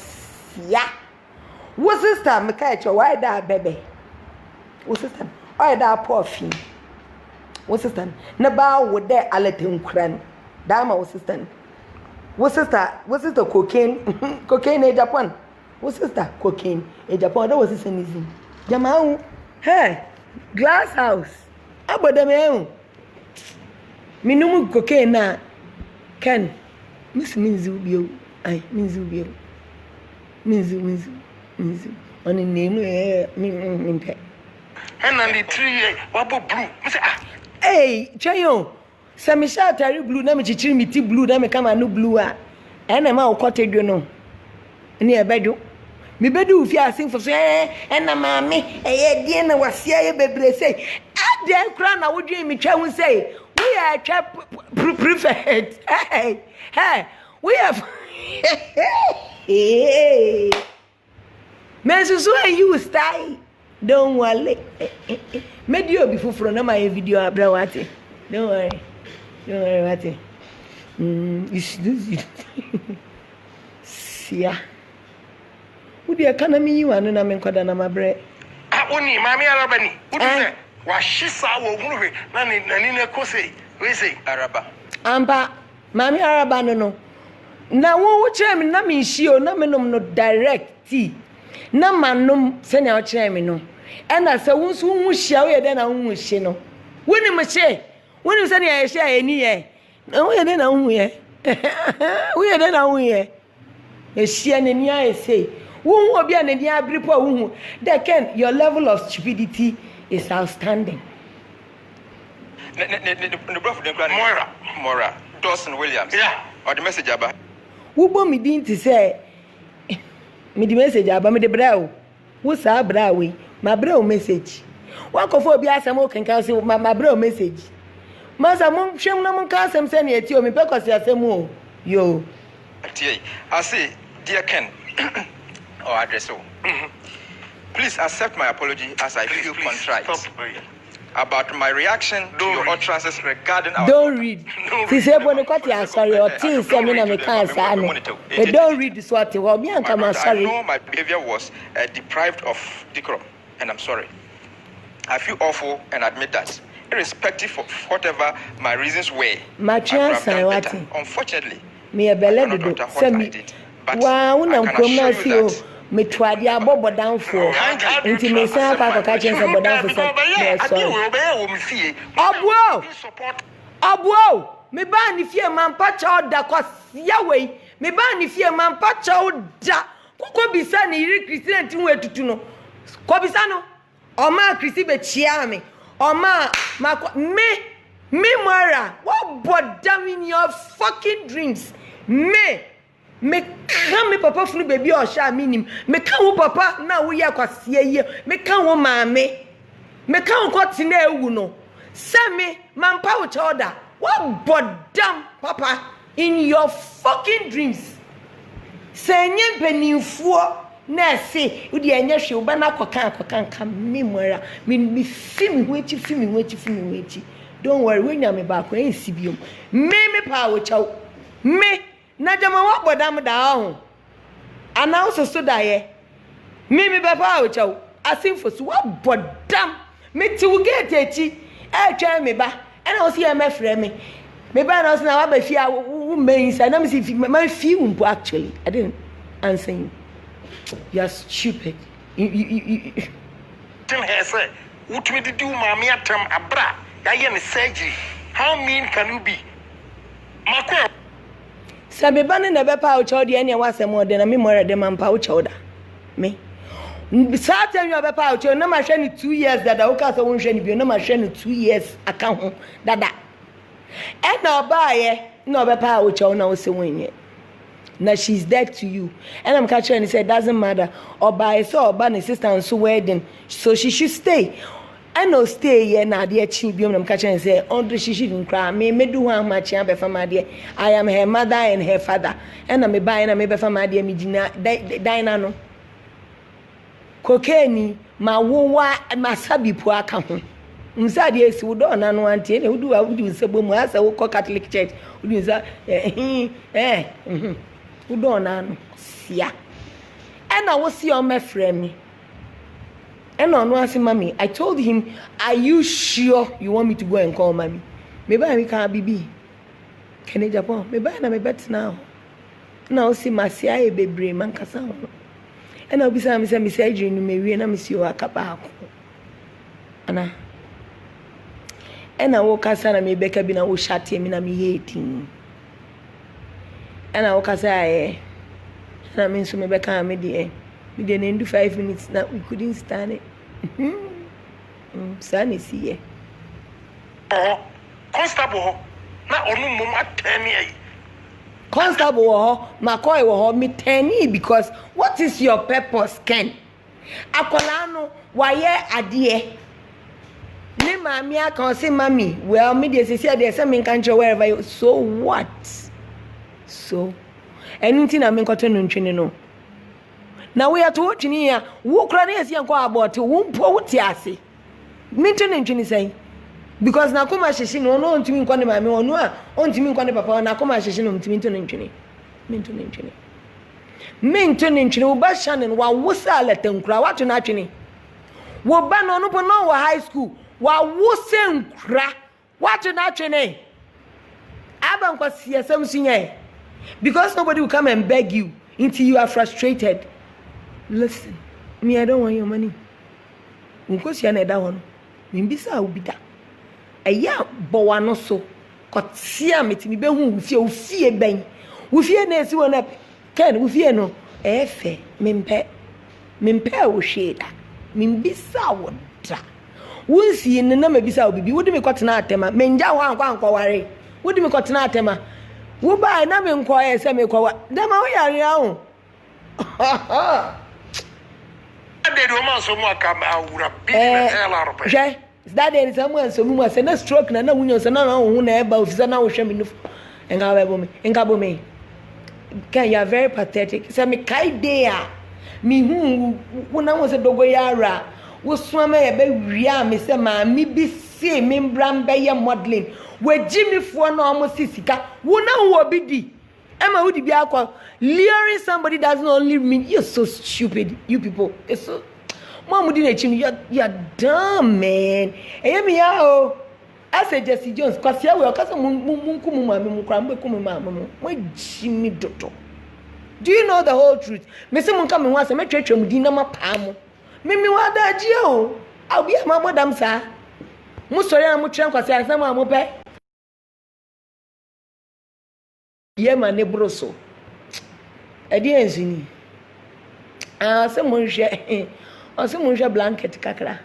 ya. What sister me catch why that baby? What sister? Why that poor thing? What sister? Naba would there alatin cran. Dama what sister? What sister cocaine? Cocaine in Japan. What sister? Cocaine in Japan. That was his anything. Jamau. Hey, glass house. Abodame. Minumu cocaine na. Ken, Miss Minzu, I Minzu. On the name, me.
And on the tree, what blue?
Hey, Chayo, Samisha Terry blue, Namichi me tea blue, Nami come a new blue, and I'm out cottage, you know. Near bedu. Me bedu if you are sing for say, and a mammy, a dinner was here, baby, say, I dare crown, I would dream me, Chow say. We are preferred. Hey, we have. Hey, Messus, why you stay? Don't worry. Made you before from my video, Abrawati. Don't worry, Wati. See, would the economy you and I'm in Kodana bread?
Only Mammy Arabani. Wa shisa wo muwe na ni kose we say araba
amba mami araba no na wo kire me na me hio na me nom no direct na manom se na o kire me no e na se wo nso hu hia we de na hu hie no woni me che woni se na ye hia eni ye na wo ye de na hu ye wo ye de na hu ye e hia na ni a say wo hu obi a na ni abiripo wo hu they can your level of stupidity is outstanding.
Moira, Dawson Williams.
Yeah.
Or the message about.
Who bought me din to say me the message about me the brow. What's our brow? My brow message. One of you be asking more can say my brow message. Masa mum shem na mun ka asem se na eti o me pe kwase asem o. Yo.
I say, dear Ken, or address. Please accept my apology as I feel contrite about my reaction to your utterances regarding our.
Don't read. Si se bone kwati asori o tin se me na me kan sa no. They don't read this what we be anka ma sorry.
I know my behavior was deprived of decorum, and I'm sorry. I feel awful and admit that, irrespective of whatever my reasons were. Unfortunately,
me a belle do semi. Wa una nkroma si o me twade abobo danfo. Nti me san pa ka chen se bodanfo se. Abuo me ba ni fie man pa cha oda kwasia wei. Me ba ni fie man pa cha oda. Kokko bisa ni iri Christian ti hu etutu no. Ko bisa no. Oma Christy be chia me. Oma me Moira. What bodam in your fucking dreams? Me come me papa funu baby or sha minim. Me come papa na wo ya kwasie ye. Me come wo maame. Me come kwati na ewu no. Say me mampa wo choda. What bodam papa in your fucking dreams? Say nye penimfuo na say udi enya hwe oba na kokan me Moira. Me film wechi. Don't worry, when you me back when sibium. Me pa wo chaw. Me na jama wa bodam da ho. Announce so da ye. Me be pa wo chaw. Asim for so wa bodam. Me ti wo get echi. E twa me ba. E na o si e me frɛ me. Me ba na o si na wa ba fia wo main say na me si my feel umpo actually. I didn't answer you. You're stupid.
Tell her say, what we do mommy atam abra. I am surgery. How mean can you be? Makwa.
Sabe bana na be pa ucho de ene wase mo de na me Moira de man pa ucho da. Me. Saturn you be pa ucho na ma hwe ni 2 years dada wo ka so won hwe ni bi na ma hwe ni 2 years aka ho dada. E na oba ye na obe pa ucho na wo se wonye. Now she's dead to you. And I'm catching and he said, doesn't matter. Oba is so oba and sister and so wedding. So she should stay. I know stay here now, dear Chibium. I'm catching and say, Andre, she shouldn't cry. Me do how much I am my dear. I am her mother and her father. And I'm a buying a maybe for my dear Midina Dinano. Cocaine, my woa, my sabi puaka. Msadi yes, we don't know auntie. Who do I would do Sabumu as a Catholic church? Who do that? Who don't know? Yeah. And I was see on my friend. And on one mommy, I told him, are you sure you want me to go and call mommy? Maybe I can't be. Can you Japan? Maybe I'm a bet now. Now see my CIA baby man casao. And I'll be saying, Miss Adrian, maybe and I miss you a capa. Anna. And I woke up and I may back up in a shot him in a me hating. And I woke up and I mean, so maybe I can't make the we didn't do 5 minutes now, we couldn't stand it. Son is here.
Oh, Constable, now only mama 10 years.
Constable, McCoy will hold me 10 years because what is your purpose, Ken? Akolano, why adie? Ne mami I can say mommy. Well, me they say there's some in country wherever you. So what? So anything I mean cotton no. Now we are to watching here. Who crannies young go about to whom poor tiasi? Minton and say. Because Nakuma Shishin no to me quando my no on to me quando papa Nakuma Shishin to Minton and Chinny. Minton and Chinny. Minton and Chinny, Bashan and what was I let them cry? What to Natchini? What ban on open no high school? What was saying crack? What to Natchini? Abang was here something. Because nobody will come and beg you until you are frustrated. Listen, me, I don't want your money. Because you're not that one. Mimbisa will be that. A ya boano so. Got see me to me, be who fear bang. We fear next one up. Ken, we fear no. Efe, mimpe will shade. Mimbisa would tra. We'll see in the number bisa will be. Would me got an atema. Menja one worry. Would me got an atema. Who buy na me inquire semi kwa. Dama we are young.
The romance of Maka would have been a hell out of it.
that there is someone so we must na stroke na wunyo so na hu na eba ofisa na wo hwe me nufu enga ba bo me enga bo me can you are very pathetic say me kai dey a me hu wona wo se dogo yara wo suama ye be wia me se ma mi bi se me mbram be ye modeling we jimi fo na omo sisika wona wo bi di Emma who be akwa luring somebody doesn't only mean you're so stupid, you people. It's so Mom didn't you're dumb, man. Hey me yao. I said Jesse Jones, cause here we are cause Jimmy Dotto. Do you know the whole truth? Me say mun come once me twetwe mu din na mapam. Me wa da gio. I'll be a madam sir. Mu sori na mu tren kwase asem a mu pe. Ye ma ne broso edi enzini se mo hwe blanket kakra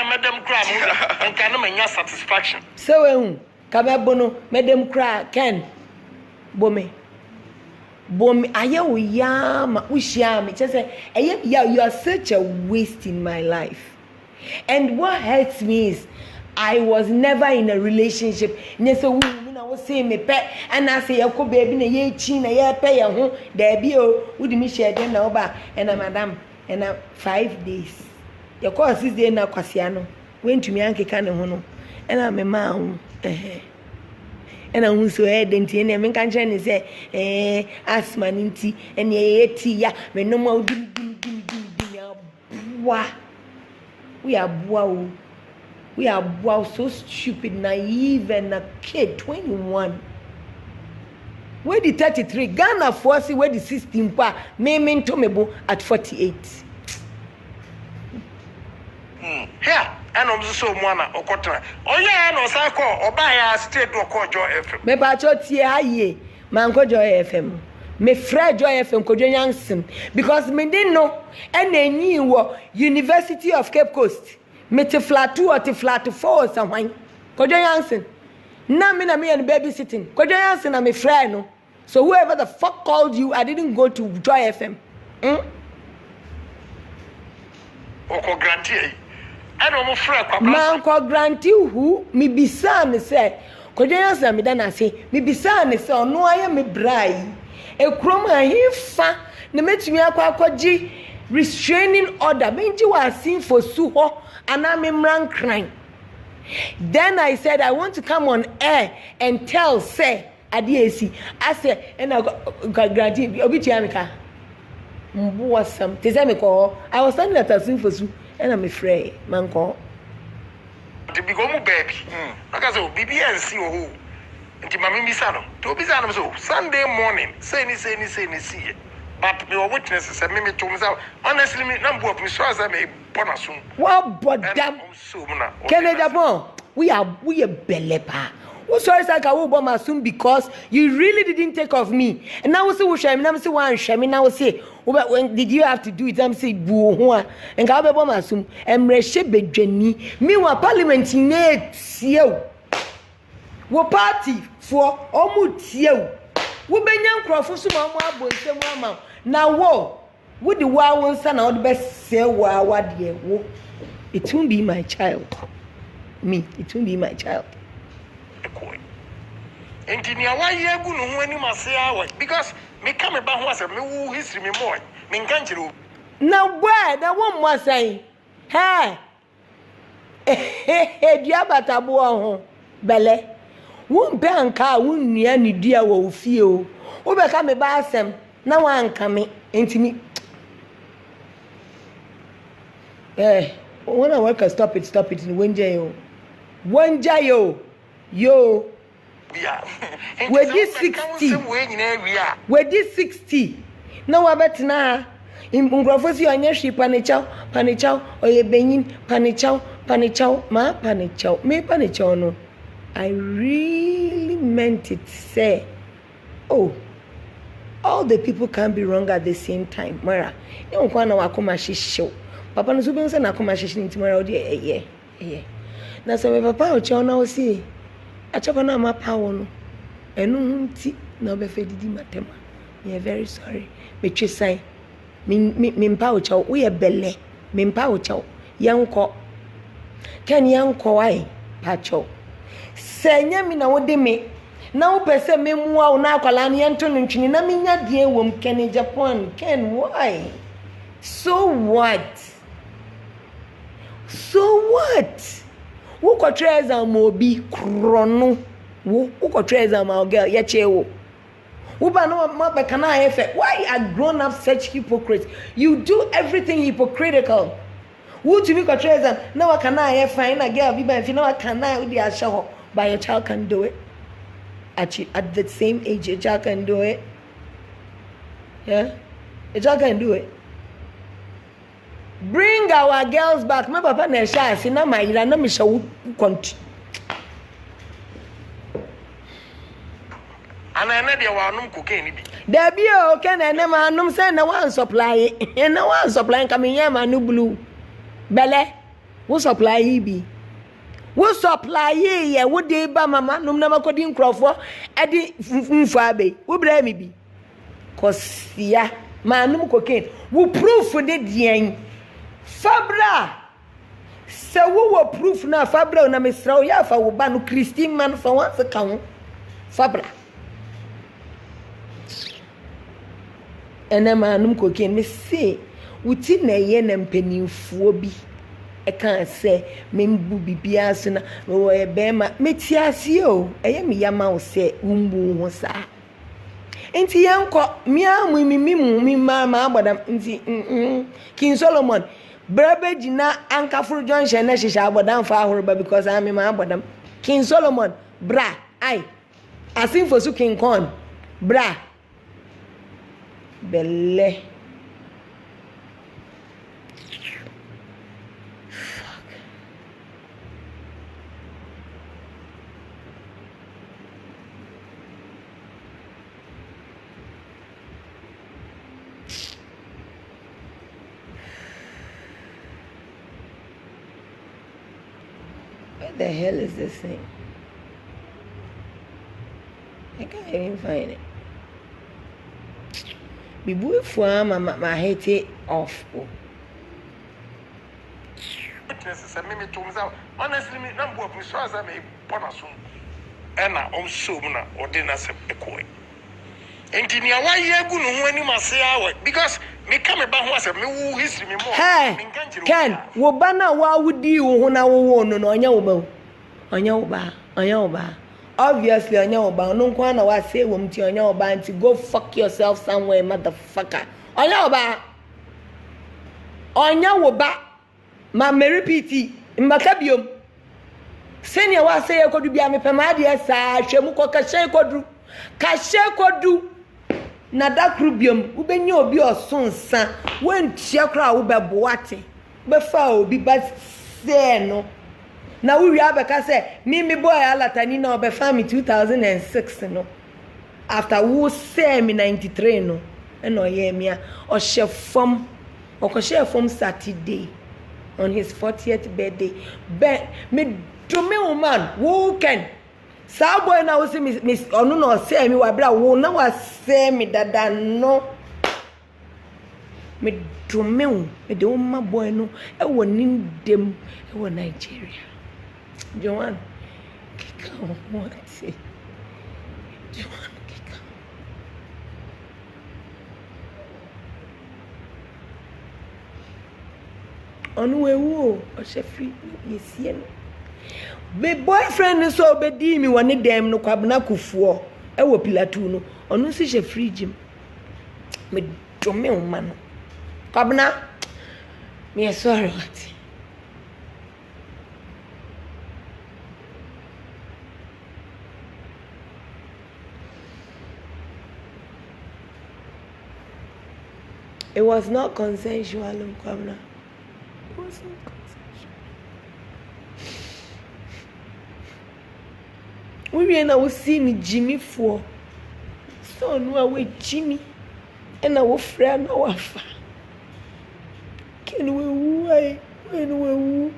Madam Cram and can make satisfaction.
So, Kababono, Madam Cra can Bome. I yam, wish yam. Just say, you are such a waste in my life. And what hurts me is I was never in a relationship. Nessa woman, I was saying me pet, and I say, Yako baby, na ye chin, a year pay a home, there be would me share them over, and a madam, and 5 days. Your course is there now, Quasiano. Went to me, Uncle Cannon, and I'm a man. And I was so head and tea, and I can't say, ask maninti, and ye tea, ya, when no more we are wow. We are wow, so stupid, naive, and a kid, 21. Where the 33? Ghana force, where the 16 pa, me to me at 48.
Here, and I'm so mwana okotra. Oh yeah, no sako obaya state or Joy FM.
Me ba cho tie aye, man ko Joy FM. Me frɛ Joy FM ko Jansen because me didn't know and enyi wo University of Cape Coast. Me te flat 2 or te flat 4 someone. Ko Jansen. Na me and babysitting. Ko Jansen na me frɛ no. So whoever the fuck called you, I didn't go to Joy FM.
Oko grantee. I don't frɛ
man ko grantee who me bisa me say. Ko Jansen me dan ase. Me bisa ne say ono aye me brai. Ekrom ahifa na metumi akwaji restraining order. Menji wa sin for suho ana me mrankran. Then I said I want to come on air and tell say Adiesi. I said and I got grantee obi tiamika. Mbo sam. Tezame ko. I was standing at a sin for su and I'm afraid man ko.
The big old baby. Like I said, BBNC or who? And Mammy Misano. To be so Sunday morning, say see. But your witnesses and me to myself. Honestly, me number of Miss I may bonus soon.
What but damn Canada bon. We are belepa. Who sorry I can Obama soon because you really didn't take of me. And now we say we shame, now say one shame, now say when did you have to do it? I'm say boo and go Obama soon and reshape Jenny. Me wa parliament net you. Wo party for almost you. We benyan crofo so ma mo abonsem ama. Na wo the wa won sa na the best say wa de wo. It won't be my child. Me, it won't be my child.
Engineer, why you go no when you must say our because me come about once me who history me more. Me can't you.
Now where that one was saying, hey, diabata bo bele. Won be anka won nua ni dia wo fie o. Wo be ka me ba asem na wan ka me entimi. When I work stop it in Wenja yo. Wenja yo. Yo. Where this 60? Where this 60? Now I bet now. In Ungrofosi on your ship, panichao, or ye benin, panichao, panichao, ma panichao, me panichao no. I really meant it, say, oh, all the people can be wrong at the same time. Moira, you don't want to wakoma show. Papa no so be say na akoma shishi nti Moira odi eh. Na so me papa o che ona o si. Achapa na ma pa wo no. Enu nti na obefe didi matema. Me very sorry. Me twe sai. Me mpa o che wo ye belle. Me mpa o che wo. Yanko. Ken yanko wai pa cho. Senya mi na wo de me. Na wo pese me mua wo na akwala ne yento no ntwini na me nya de wom Ken Japan. Ken why? So what? So what? Who could try as a mobi chrono? Who could try as a girl? Yachewo. Who ba no ma can I effect? Why are grown up such hypocrites? You do everything hypocritical. Who to me could try as a now can I find a girl? Be by if you know I can I the show, but your child can do it. At the same age, your child can do it. Yeah, your child can do it. Bring our girls back. My papa na sha si na mayira na me sha wo konti.
Ana na de wa anum cocaine bi.
Da bi o ke na na ma anum say na one supply. Na one supply ka me yam anu blue. Bele. Wo supply bi. Wo supply ye wo de ba mama num na makodi nkrofo e di mfu abe. Wo bra mi bi. Kosia ma anum cocaine. Wo proof de dien. Fabra se wo proof na Fabra na mesra o ya fa wo ba no Christine man fa wan se kan Fabra ene ma num kokin me se wuti na ye na mpanimfuo bi e kan se me mbu bibia so na wo e be ma metiase o eye me yama wo se wumbu ho sa enti yanko mia mi ma agbadam enti King Solomon Brebe jina ankafuru Junction na shisha abodam fa ahoroba because I am my abodam. King Solomon, bra, I. Asin for su King Kong, bra. Belle. What the hell is this thing? I can't even find it. Be boyfriend, my hate off.
Honestly, me number of me so as I may bonus. And I also na ordinary echo. Engineer, why you go no when you must say our because me come about once a me history me more.
Hey, Ken, wo bana wa wudi wo na wo no onya wo ba. Onya wo ba. Obviously onya wo ba. No kwa na wa say wo mti onya wo ba anti go fuck yourself somewhere motherfucker. Onya wo ba. Onya wo ba. Ma me repeat mbaka biom. Senior wa say ekodu bia me pema de sa hwemu ko ka hye kodu. Ka hye kodu. Na da krubium ubenye obi osonsa wentia kra wo beboate befa obi ba se no na wo wi abeka se me boy alatani na obefa me 2006 no after wo say me 93 no eno yemia o shefom okoshe Saturday on his 40th birthday me do me woman who can Sa boy na wo se miss onu na o se mi wa bra wo na wa se mi dada no me drumeu me de ma boy no e wo nindem e wo Nigeria Joan kika what Joan kika onu ewu o se free yesie no me boyfriend so be di mi woni dem no kwabna kufuo e wo pilatu no onu si she fridge me do me uma no kwabna me sorry what it was not consensual kwabna it was not consensual We na wo see me Jimmy for. So no away Jimmy. And I will friend no wafa. Can we woo? When we woo?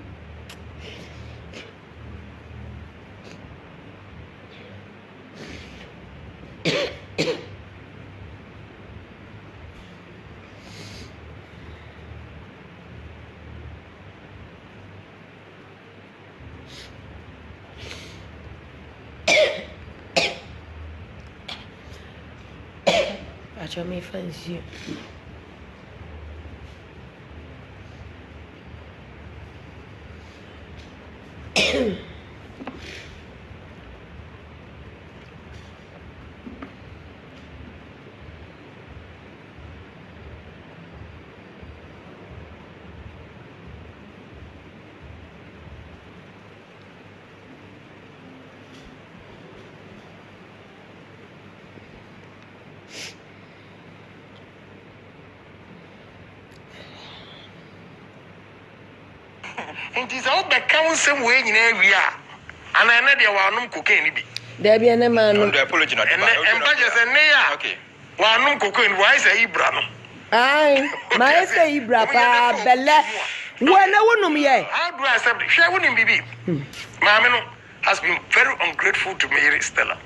I may fancy you.
It is all the council way in area, and I know they were no cocaine.
There be any man.
The apology not.
And budgets and near. Okay. One no cocaine, why say Ibrano?
Aye, my say Ibra, pa, Bella. When I want me,
how do I accept it? She wouldn't be. Mamma has been very ungrateful to Mary Stella.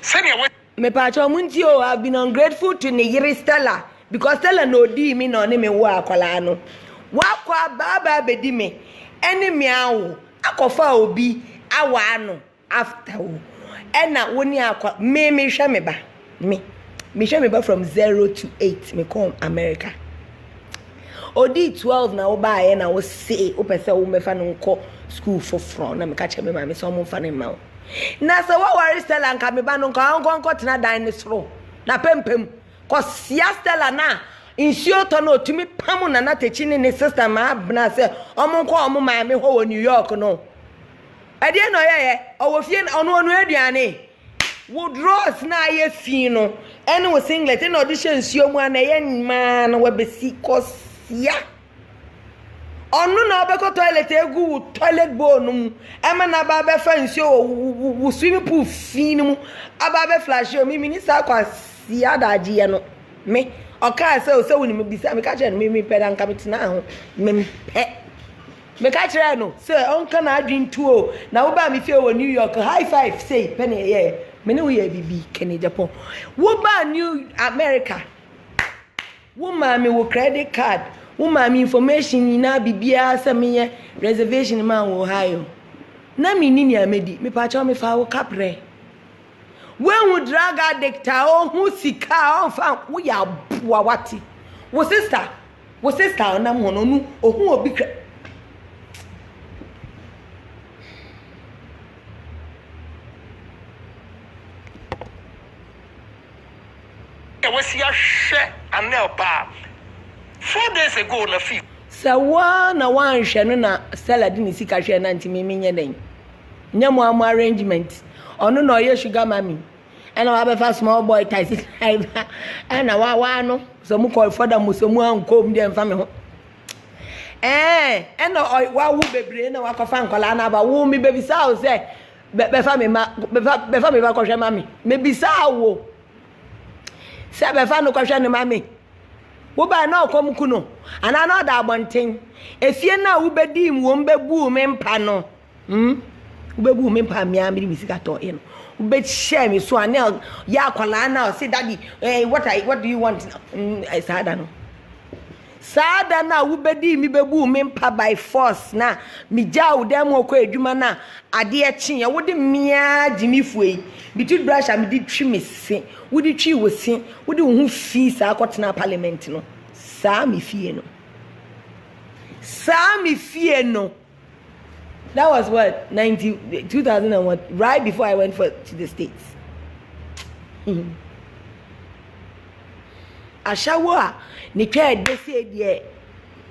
Senior,
me pacho Muntio have been ungrateful to Nigiri Stella because Stella no di me no name wa kwala no. Wakwa baba bedi me ene miawo akofa obi awa no after wo ena woni akwa me hwe me ba me hwe me ba from 0 to 8 me come America odi 12 na wo ba ye na wo say wo pese wo mefa no nko school for from na me ka che me ma me so mo fa ne ma na se wo wari Stella nka me ba no nko tena dinosaur na pempem ko sia Stella na insure to no tumi pamu na techi ne sister ma abna se omonko omo ma me ho New York no ade no ye owo fie ono aduane wo draws na ye fi no ene wo singlet na audition nsuo mu na ye ma na wa besi kosia onu na obeko toilet egu toilet bowl no mu ema na ba be fa nsuo wo swimming pool fi no mu aba be flash o mi minister kwasia da agi ye no me okay so when me bisa me catch me peda nka metina ho me me catch no say onka na adwin tuo na wo ba me fie wo New York high five say penny yeah me ne wo ya bibi Kenya Japan wo ba New America wo ma me wo credit card wo ma me information na bibia say me reservation man wo Ohio na me nini amedi me pa cha me fa wo capre when we drag addict who sika on fa we ya bua wati wo sister na mo no nu ohun obi kra
e we see a share Annell pa 4 days ago na fi
sawa na wan hwe no na salad ni sika hwe na ntimi menye den nyamo am arrangement ono no ye sugar mami ena wa be fa small boy type ena wa no so mu call father mu so mu ankom dem fa me ho ena wa wu bebre na wa ko fa nkola na ba wu mi baby sa o say be fa me ba ko hwe mami me bi sa wo se be fa no ko hwe ne mami wo ba na okom kuno ana na da abonten efie na wo bedi mu wo mbebu me mpa no ubebu me mpa me amiri bisika to you know ube share me so Annell ya kwala na say daddy what do you want sada na ubedi mi bebu me mpa by force na mi ja udem okọ adwuma na ade echi ya wode mia jimifuei bitud brush am di twi me se wode twi wo se wode wo hu fi sa akotena parliament no sa mi fie no that was what 2000 and what right before I went to the States. Ashawa ni twa de se de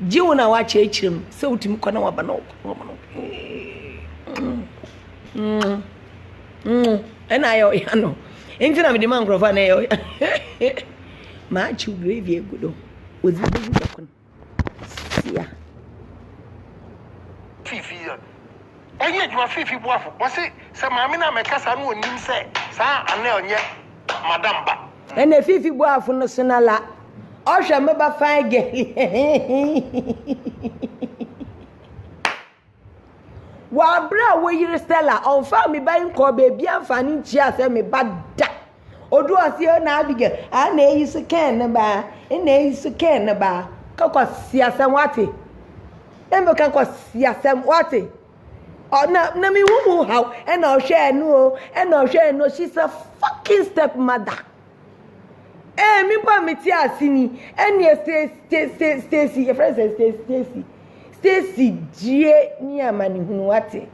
jiwo na wa chechirim se utimi kona wa bana ena yo ya no enti na me de man grofa na yo ma chu grave egudo ozi begu dokon sia
feel. And yet you are 50 boafo. Was it some Mamina Mecassa no nim say, Sir Annell yet, Madame Ba.
And a 50 boafo no sonala. I shall never find Wa bra wo yiri Stella on fa me ban ko baby amfani chia se me bada odu asie na abige a na eyi so ken na ba na eyi so ken na ba ka siasem wate embe ka siasem wate na me wu how e na hwe no she's a fucking stepmother me pa me ti asini eni Stacy your friend says Stacy die ni amani hunu wate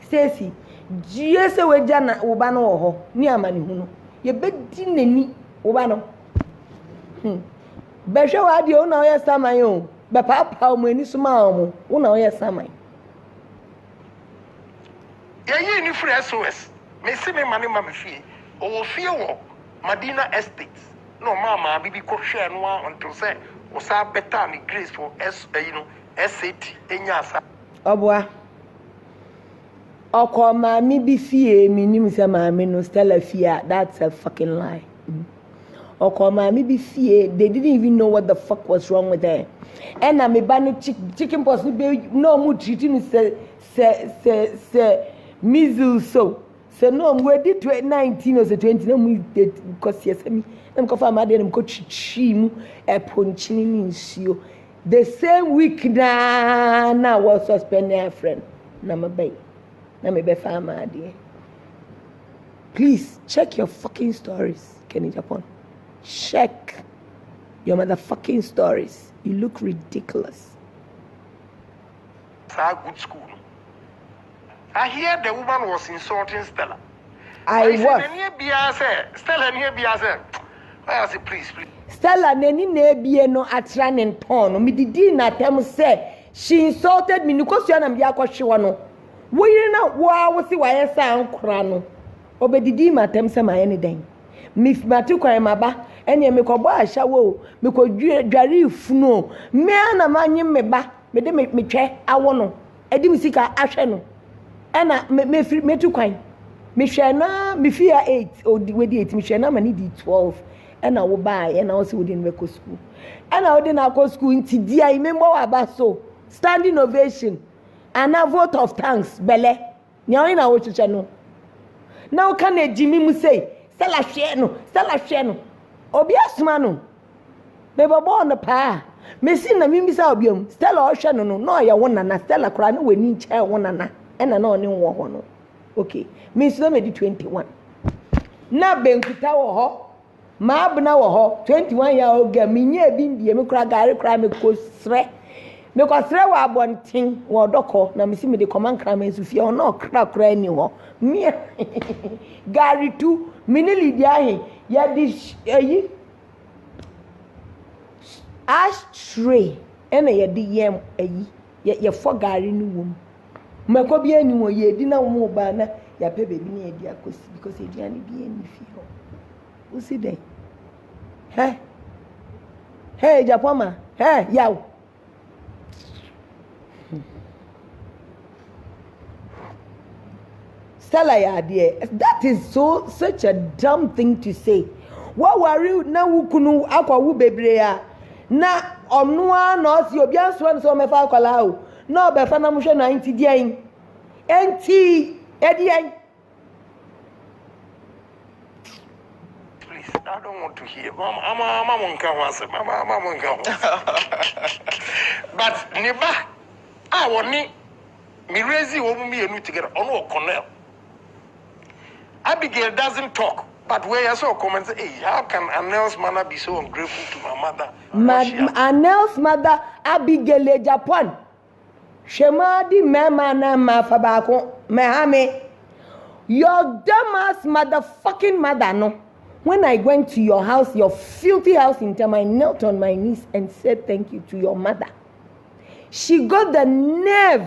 Stacy die se weja na oba no ho ni amani hunu ye bedi nani oba no be hwe wa de o na oye saman o be papa mo ani suma o mo na oye saman
ye ni free SOS me se me mane ma me fie o fie wo Madina Estate no mama bibi ko hwe no until say o sa better ni grace for SAT enyasa
obwa oko mami bi fie minim se mami no Stella fie that's a fucking lie oko mami bi fie they didn't even know what the fuck was wrong with her and me ba no chicken pox no mu treat me se measles so no we did 19 or 20 no mu because yes me am ko fa ma de ko chichi mu e ponchini ni nsuo the same week na was suspended a friend na me be farmer there. Please check your fucking stories, Kenny Japan. Check your motherfucking stories. You look ridiculous.
It's a good school. I hear the woman was insulting Stella.
I was.
Stella near Biaze. I say please.
Stella neni nebie no atra ne nton me didi na tem say she insulted me because you na me akwohwe no wo yiri na wo si wa yesa ankora no obedidi matem say my anything me mati kwan maba enye me kobo ahya wo me ko dware ifunu me na manye me ba me de me twe awo no edi me sika ahwe no ena me tu kwan me hwe na me fia 8 odi wedi 8 me hwe na ma ni di 12 and I will buy and I also wouldn't go school. And I wouldn't go school into dia remember about so standing ovation and a vote of thanks bele. Now in our channel. Now can a Jimmy mu say, Stella Sheno, Obias manu. Maybe born a pa. Missing a mimisa obium, Stella Ocean, no, ya one and Stella Crano will need chair one and I know new one. Okay, Miss Lemedy 21. Now Benkuta ho. Ma bna wo ho 21-year-old girl minye bimbi me kura gare kura me ko sre wa abonten wo doko na me si me de command kra me sufia ono kra ni ho me gare tu minili dia he ya di eyi ashtray ena ya di yem eyi ye fo gare ni wom mako bi ani wo ye di na wo ba na ya pe bebi ni e di akosi because e di ani bi ani fi ho who see them? Hey, Japoma. Hey, yow. Stella, ya dear. That is such a dumb thing to say. What worry na wukunu akwa wu bebrea na onua na osi obi anso so me fa akwala o na obefa na muhwe na nti dian enti edian.
I don't want to hear. Mama But never. I want me raising over me and together. Oh no, Cornell. Abigail doesn't talk, but where I saw comments, hey, how can Annell's mother be so ungrateful to my mother?
Annell's mother, Abigail Japan. Shemadi memana mafabako mehame. Your dumbass motherfucking mother, no. When I went to your house, your filthy house in town, I knelt on my knees and said thank you to your mother. She got the nerve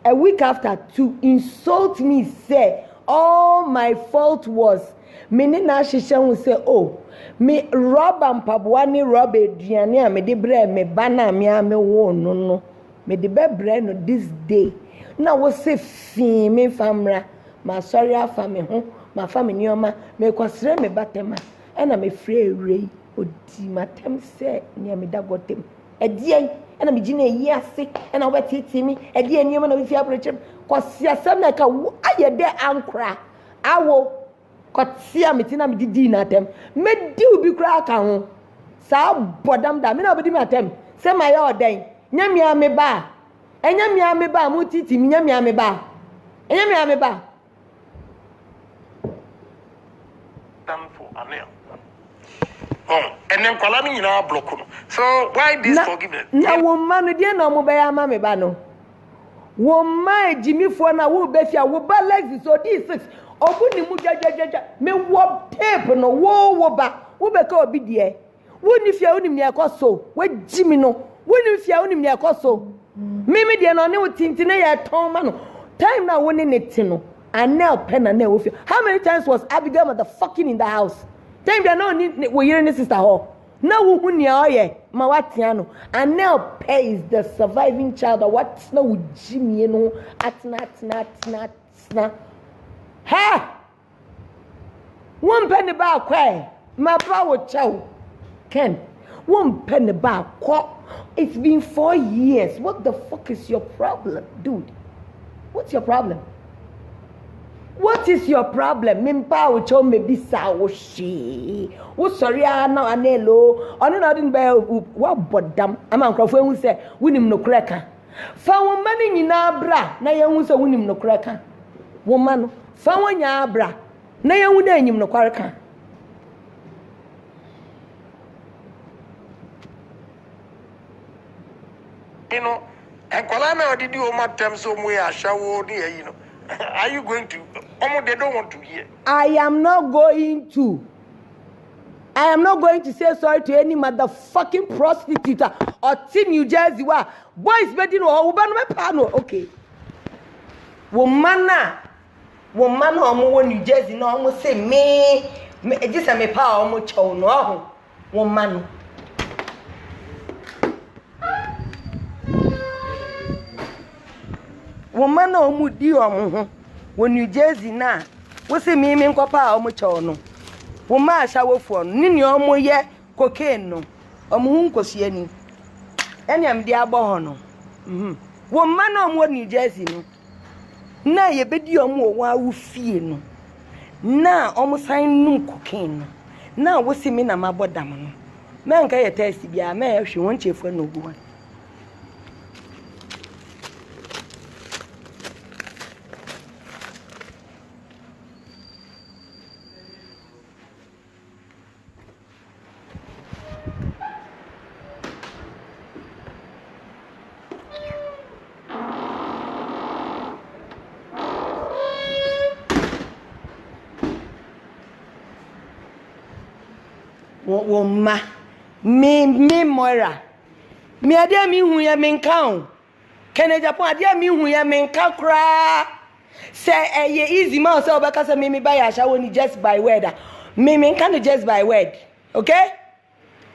a week after to insult me, say, all my fault was. Menina Shishan will say, oh, me rob and pabuani rob Adriania, me de bre me bana me ame wo no. me the brain this day. Now was say me famra, my sorry afa me ho, my family oma, me kwasre me batema, and I'm afraid ray odi matem say near me dagotem. A dear, and I'm gina yasi, and I wet it me, a dear newman of the aperture, cause ya some like a there ankra. I will cut see a meeting I'm the dinner them. May do be crack on. Sa bodam da me na obedi matem. Say my ordain. Nyamia me ba. Enyamia me ba mutiti nyamia me ba. Enyamia me ba.
Done for Annell. Oh, and then Kwalani in our block. So why this forgiveness?
Na woman dey na mo be ya ma me ba no. Woman Jimmy for na wo be fia wo ba legs so this 6. Obu ni mu jajajaja me wo tape no wo ba. Wo be ka obi de. Woni fia woni me akoso we Jimmy no. Woni fia woni me akoso. Mimi de no ne wo tintine ya ton ma no. Time na woni ne ti no. Annell pen and wo fia. How many times was Abigail motherfucking in the house? Time they no need we hearing this sister ho. Na wo hu ne oye ma watia no. Annell pays the surviving child what na wo Jimmy no atna. Ha! One penny ba kwa. Ma pa wo chow. Ken, one penny ba kwa. It's been 4 years. What the fuck is your problem, dude? What's your problem? What is your problem? Mimpa wo chow me bisa wo shi. Wo sorry na Annell. Ono na din ba wa bodam. Ama nkrofo ehun se wonim no kreka. Fa wo mani nyina bra na ye hu se wonim no kreka. Wo mano fa wo nya bra na ye hu na anyim no kreka.
You know, and Kwalana did you my term so way I shower near you know. Are you going to they don't want to hear?
I am not going to say sorry to any motherfucking prostitute or Team New Jersey wa boys bedding or me pano. Okay. Woman or New Jersey no almost say me just a me pa almost chow no woman. Woman no mudi omo wo New Jersey na wo se mi nkopa omo chow no woman ashawofo no ni omo ye cocaine no omo hu nkosie ni ene am dia agbo ho no woman no omo New Jersey no na ye bedi omo wo awu fie no na omo san num cocaine no na wo se mi na mabodam no me nka ye test bia me hwe won chefo no ogu Woma me Moira me ade mi hu ya me nka o Kene Japan ade mi hu ya me nka kra say eye easy man say obeka say me buy asha woni just by word me nka no just by word okay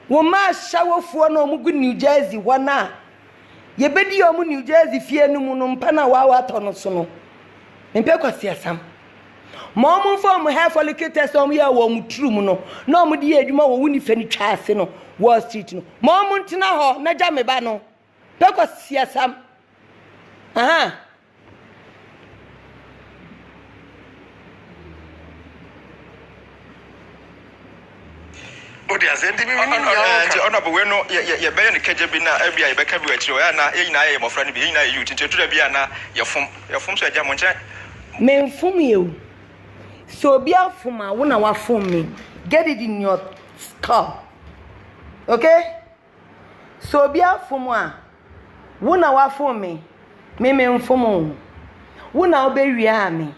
woma shawofo no mu gu New Jersey wana ye bedi o mu New Jersey fie no mu no mpa na wa to no so no mpe kwasi asam Mom from hair follicle test on ya wo mutru mu no na omo de adwuma wo wuni fani twa ase no Wall Street no mom ntina ho na ja me ba no peko siasam aha
Odi azendi mi
honorable we no ye be ne kaje bi na abia ye be ka bi akiro ya na ye nyina ye mofra ne bi ye nyina ye youth ntetu da bia na ye fom so agya mo nche
me mfum ye so bia fuma wo na wa fum me get it in your skull okay so bia fum a wo na wa fum me mfum wo na obewia me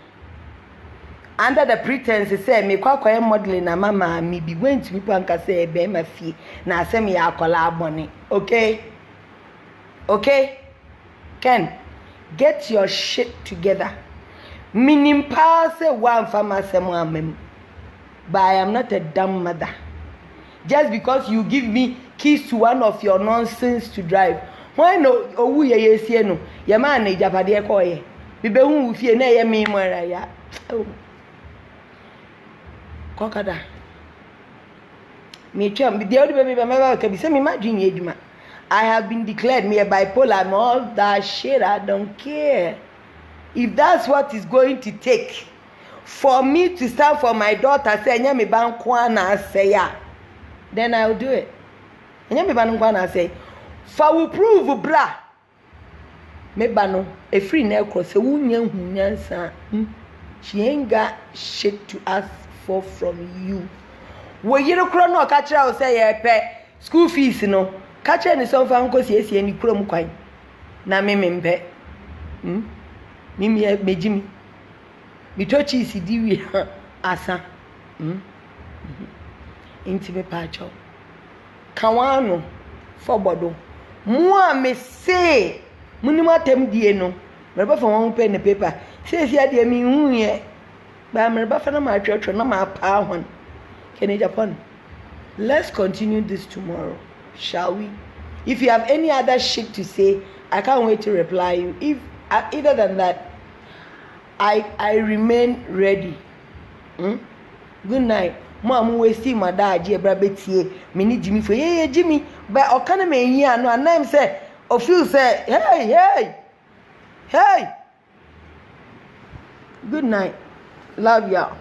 under the pretense say me kwakwa modeling na mama me be going to people anka say be ma fie na say me akola abone okay Ken get your shit together Minim pass one pharmacy amem. But I am not a dumb mother. Just because you give me keys to one of your nonsense to drive. When no owu ye sie no ye man na japade ko ye bibe hu wu fie na ye me Moira ya kokada me twam bi de odi be me ka bi se me imagine ye djuma. I have been declared me a bipolar. I'm all that shit. I don't care. If that's what it's going to take for me to stand for my daughter, say, "Nyame bankwana say ya," then I'll do it. Nyame bankwana say, "For we prove bra." Me bano a free nail cross a woman she ain't got shit to ask for from you. When you don't chrono catch her say yeah pay school fees no. Catch any song for Uncle Yes, any chrome coin. Na me membe. Mimi me Jimmy. Me touchy si diwi asa. Inti me pacho. Kawano for bodo. Moi me say munima tem die no. Mereba for one pen and paper. Say si ade mi hu ye. Ba mereba fa na ma twetwe na ma pa hon. Kene Japan. Let's continue this tomorrow. Shall we? If you have any other shit to say, I can't wait to reply you. If other than that, I remain ready. Good night. Mom, we see my dad, Jebra Betty, mini Jimmy for yeah, Jimmy. But I can't mean here. No, and name say, or feel say, hey. Good night. Love y'all.